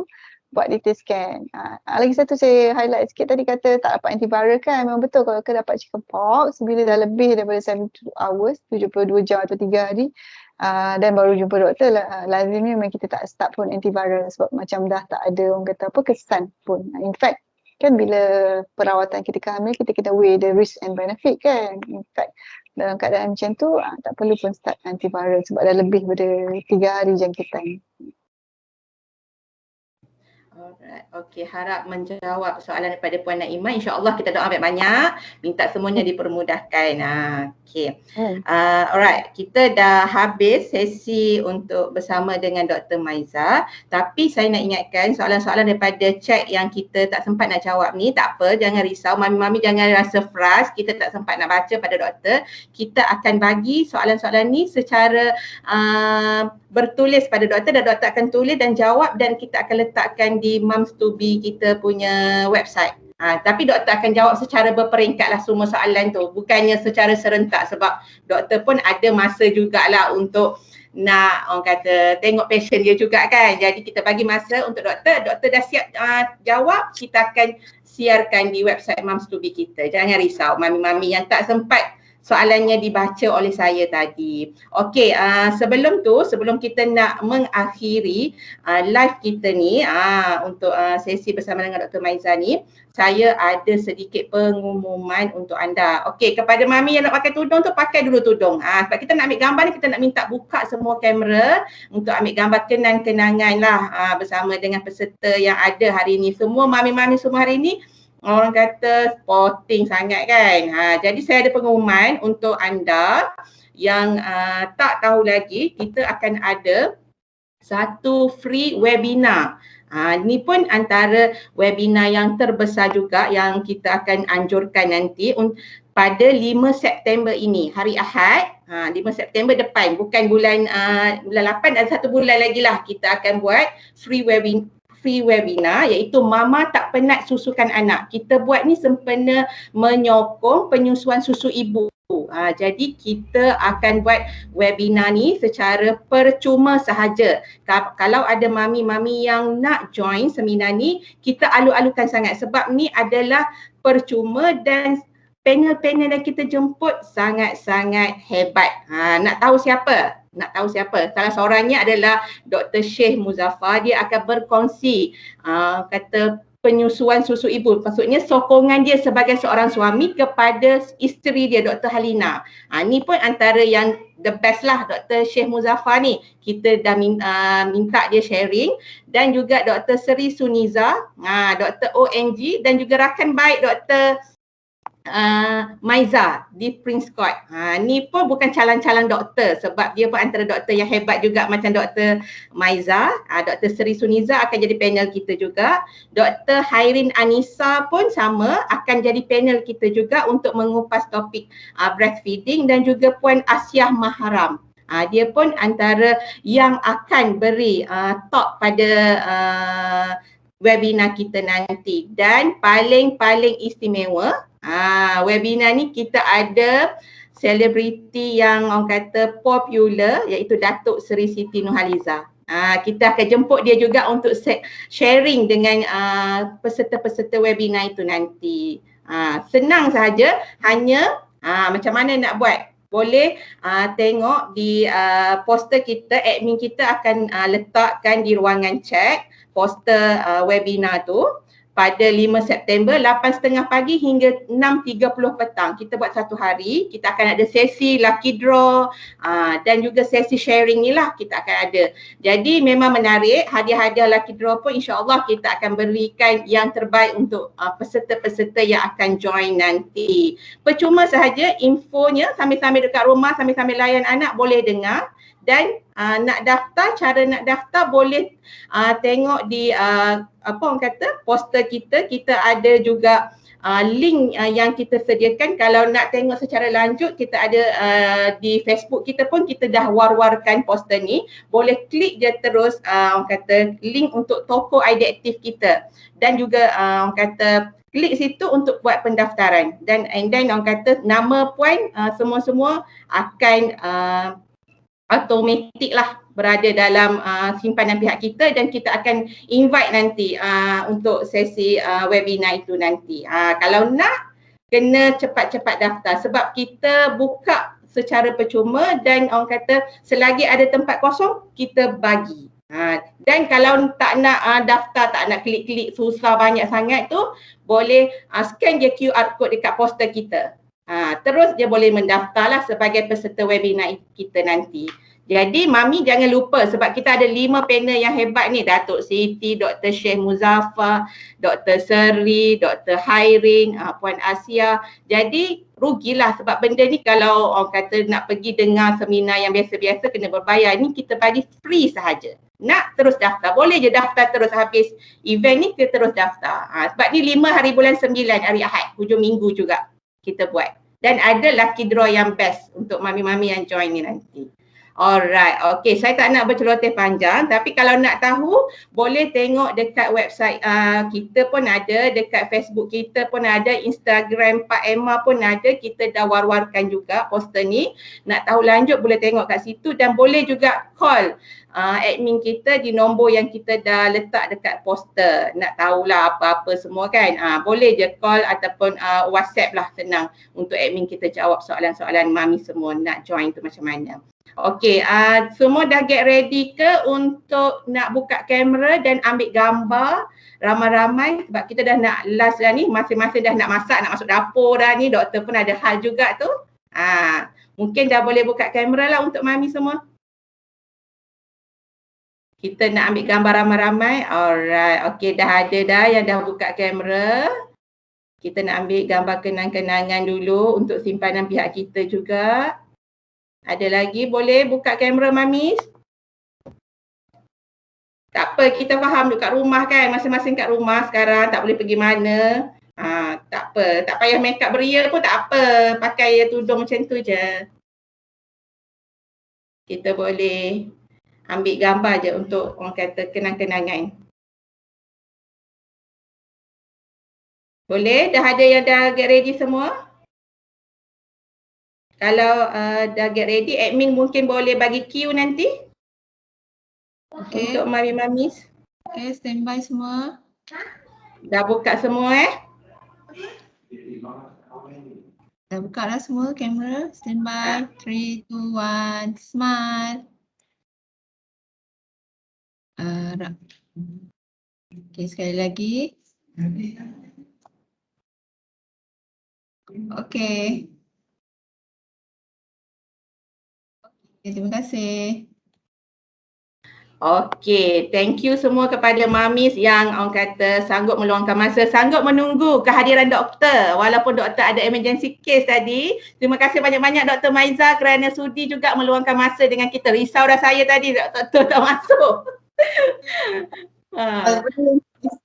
buat detail scan. Lagi satu saya highlight sikit tadi kata tak dapat antiviral kan, memang betul kalau kita dapat chickenpox bila dah lebih daripada 72 hours, 72 jam atau 3 hari dan baru jumpa doktor, lazimnya memang kita tak start pun antiviral sebab macam dah tak ada orang kata apa kesan pun. In fact kan bila perawatan ketika hamil kita kena weigh the risk and benefit kan. In fact dalam keadaan macam tu tak perlu pun start antiviral sebab dah lebih daripada 3 hari jangkitan. Alright, okey, harap menjawab soalan daripada Puan Naimah. InsyaAllah kita doa banyak-banyak, minta semuanya dipermudahkan. Okey. Alright, kita dah habis sesi untuk bersama dengan Dr. Maiza. Tapi saya nak ingatkan soalan-soalan daripada chat yang kita tak sempat nak jawab ni, tak apa, jangan risau. Mami-mami jangan rasa frust, kita tak sempat nak baca pada doktor. Kita akan bagi soalan-soalan ni secara bertulis pada doktor dan doktor akan tulis dan jawab dan kita akan letakkan di Mum2Be kita punya website. Tapi doktor akan jawab secara berperingkat lah semua soalan tu, bukannya secara serentak sebab doktor pun ada masa jugalah untuk nak orang kata tengok pasien dia juga kan. Jadi kita bagi masa untuk doktor dah siap jawab, kita akan siarkan di website Mum2Be kita. Jangan risau mami-mami yang tak sempat soalannya dibaca oleh saya tadi. Okey, sebelum kita nak mengakhiri live kita ni untuk sesi bersama dengan Dr. Maiza ni, saya ada sedikit pengumuman untuk anda. Okey, kepada mami yang nak pakai tudung tu, pakai dulu tudung. Sebab kita nak ambil gambar ni, kita nak minta buka semua kamera untuk ambil gambar kenang-kenangan lah bersama dengan peserta yang ada hari ni. Semua mami-mami semua hari ni orang kata sporting sangat kan. Jadi saya ada pengumuman untuk anda yang tak tahu lagi, kita akan ada satu free webinar. Ni pun antara webinar yang terbesar juga yang kita akan anjurkan nanti pada 5 September ini, hari Ahad. 5 September depan, bukan bulan 8, ada 1 bulan lagi lah kita akan buat free webinar, iaitu Mama Tak Penat Susukan Anak. Kita buat ni sempena menyokong penyusuan susu ibu. Jadi kita akan buat webinar ni secara percuma sahaja. Kalau ada mami-mami yang nak join seminar ni, kita alu-alukan sangat sebab ni adalah percuma dan panel-panel yang kita jemput sangat-sangat hebat. Nak tahu siapa? Salah seorangnya adalah Dr. Syekh Muzaffar. Dia akan berkongsi kata penyusuan susu ibu. Maksudnya sokongan dia sebagai seorang suami kepada isteri dia, Dr. Halina. Ni pun antara yang the best lah, Dr. Syekh Muzaffar ni. Kita dah minta dia sharing, dan juga Dr. Seri Suniza, Dr. ONG, dan juga rakan baik Dr. Maiza di Prince Court. Ni pun bukan calon-calon doktor sebab dia pun antara doktor yang hebat juga macam Dr. Maiza. Dr. Seri Suniza akan jadi panel kita juga. Dr. Hairin Anissa pun sama akan jadi panel kita juga untuk mengupas topik breastfeeding, dan juga Puan Asyah Maharam. Dia pun antara yang akan beri talk pada webinar kita nanti. Dan paling istimewa, webinar ni kita ada selebriti yang orang kata popular, iaitu Datuk Seri Siti Nurhaliza. Kita akan jemput dia juga untuk sharing dengan peserta-peserta webinar itu nanti. Senang sahaja, hanya macam mana nak buat. Boleh tengok di poster kita, admin kita akan letakkan di ruangan chat poster webinar tu pada 5 September 8.30 pagi hingga 6.30 petang. Kita buat satu hari, kita akan ada sesi lucky draw dan juga sesi sharing ni lah kita akan ada. Jadi memang menarik, hadiah-hadiah lucky draw pun insyaAllah kita akan berikan yang terbaik untuk peserta-peserta yang akan join nanti. Percuma sahaja, infonya sambil-sambil dekat rumah, sambil-sambil layan anak boleh dengar. Dan nak daftar, cara nak daftar boleh tengok di apa orang kata poster kita ada juga link yang kita sediakan. Kalau nak tengok secara lanjut, kita ada di Facebook kita pun kita dah war-warkan poster ni. Boleh klik je terus orang kata link untuk toko ID aktif kita, dan juga orang kata klik situ untuk buat pendaftaran. Dan orang kata nama puan semua-semua akan automatik lah berada dalam simpanan pihak kita, dan kita akan invite nanti untuk sesi webinar itu nanti. Kalau nak, kena cepat-cepat daftar sebab kita buka secara percuma, dan orang kata selagi ada tempat kosong kita bagi. Dan kalau tak nak daftar, tak nak klik-klik susah banyak sangat tu, boleh scan je QR code dekat poster kita. Terus dia boleh mendaftar lah sebagai peserta webinar kita nanti. Jadi mami jangan lupa sebab kita ada 5 panel yang hebat ni. Datuk Siti, Dr. Syekh Muzaffar, Dr. Seri, Dr. Hairin, Puan Asia. Jadi rugilah sebab benda ni kalau orang kata nak pergi dengar seminar yang biasa-biasa kena berbayar. Ni kita bagi free sahaja. Nak terus daftar, boleh je daftar terus habis event ni, kita terus daftar. Sebab ni 5 hari bulan 9, hari Ahad, hujung minggu juga kita buat. Dan ada lucky draw yang best untuk mami-mami yang join ni nanti. Alright, okay. Saya tak nak berceloteh panjang, tapi kalau nak tahu boleh tengok dekat website kita pun ada, dekat Facebook kita pun ada, Instagram Pak Emma pun ada. Kita dah war-warkan juga poster ni. Nak tahu lanjut boleh tengok kat situ dan boleh juga call admin kita di nombor yang kita dah letak dekat poster. Nak tahulah apa-apa semua kan. Boleh je call ataupun WhatsApp lah, senang untuk admin kita jawab soalan-soalan mami semua nak join tu macam mana. Okey, semua dah get ready ke untuk nak buka kamera dan ambil gambar ramai-ramai sebab kita dah nak last dah ni, masing-masing dah nak masak, nak masuk dapur dah ni, doktor pun ada hal juga tu. Mungkin dah boleh buka kamera lah untuk mami semua. Kita nak ambil gambar ramai-ramai. Alright, okey, dah ada dah yang dah buka kamera. Kita nak ambil gambar kenang-kenangan dulu untuk simpanan pihak kita juga. Ada lagi boleh buka kamera mamis? Tak apa, kita faham duduk kat rumah kan, masing-masing kat rumah sekarang tak boleh pergi mana. Tak apa, tak payah make up beria pun tak apa, pakai tudung macam tu je. Kita boleh ambil gambar je untuk orang kata kenang-kenangan. Boleh? Dah ada yang dah get ready semua? Kalau dah get ready, admin mungkin boleh bagi cue nanti. Untuk mami-mamis. Okay, standby semua. Dah buka semua Dah buka lah semua kamera. Standby. 3, 2, 1, smile. Okay, sekali lagi. Okay. Terima kasih. Okey, thank you semua kepada mamis yang orang kata sanggup meluangkan masa, sanggup menunggu kehadiran doktor walaupun doktor ada emergency case tadi. Terima kasih banyak-banyak Dr. Maiza kerana sudi juga meluangkan masa dengan kita. Risau dah saya tadi doktor tak masuk.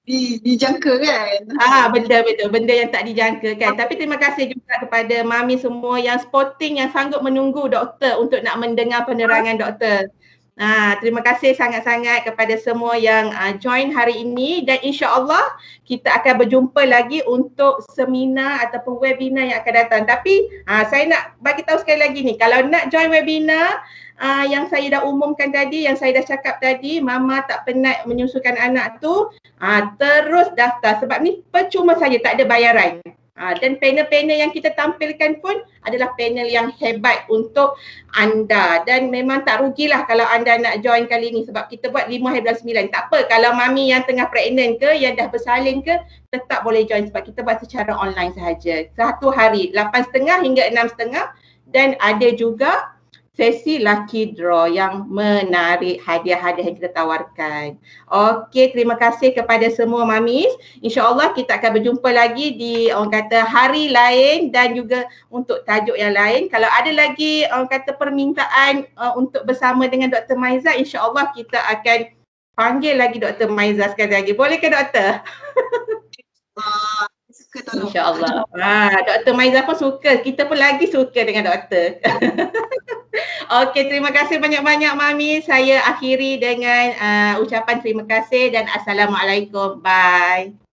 Dijangka kan? Betul, benda yang tak dijangka kan. Tapi terima kasih juga kepada mami semua yang sporting, yang sanggup menunggu doktor untuk nak mendengar penerangan doktor. Terima kasih sangat-sangat kepada semua yang join hari ini dan insya-Allah kita akan berjumpa lagi untuk seminar ataupun webinar yang akan datang. Tapi saya nak bagi tahu sekali lagi ni, kalau nak join webinar yang saya dah umumkan tadi, yang saya dah cakap tadi, mama tak penat menyusukan anak tu, terus daftar sebab ni percuma saja, tak ada bayaran. Dan panel-panel yang kita tampilkan pun adalah panel yang hebat untuk anda dan memang tak rugilah kalau anda nak join kali ni sebab kita buat 5 hari bulan 9. Tak apa, kalau mami yang tengah pregnant ke, yang dah bersalin ke, tetap boleh join sebab kita buat secara online sahaja. 1 hari 8.30 hingga 6.30 dan ada juga sesi lucky draw yang menarik hadiah-hadiah yang kita tawarkan. Okey, terima kasih kepada semua mamis. InsyaAllah kita akan berjumpa lagi di orang kata hari lain dan juga untuk tajuk yang lain. Kalau ada lagi orang kata permintaan untuk bersama dengan Dr. Maiza, insyaAllah kita akan panggil lagi Dr. Maiza sekali lagi. Boleh ke doktor? InsyaAllah. Dr. Maiza pun suka, kita pun lagi suka dengan doktor. Okey, terima kasih banyak-banyak mami. Saya akhiri dengan ucapan terima kasih dan assalamualaikum. Bye.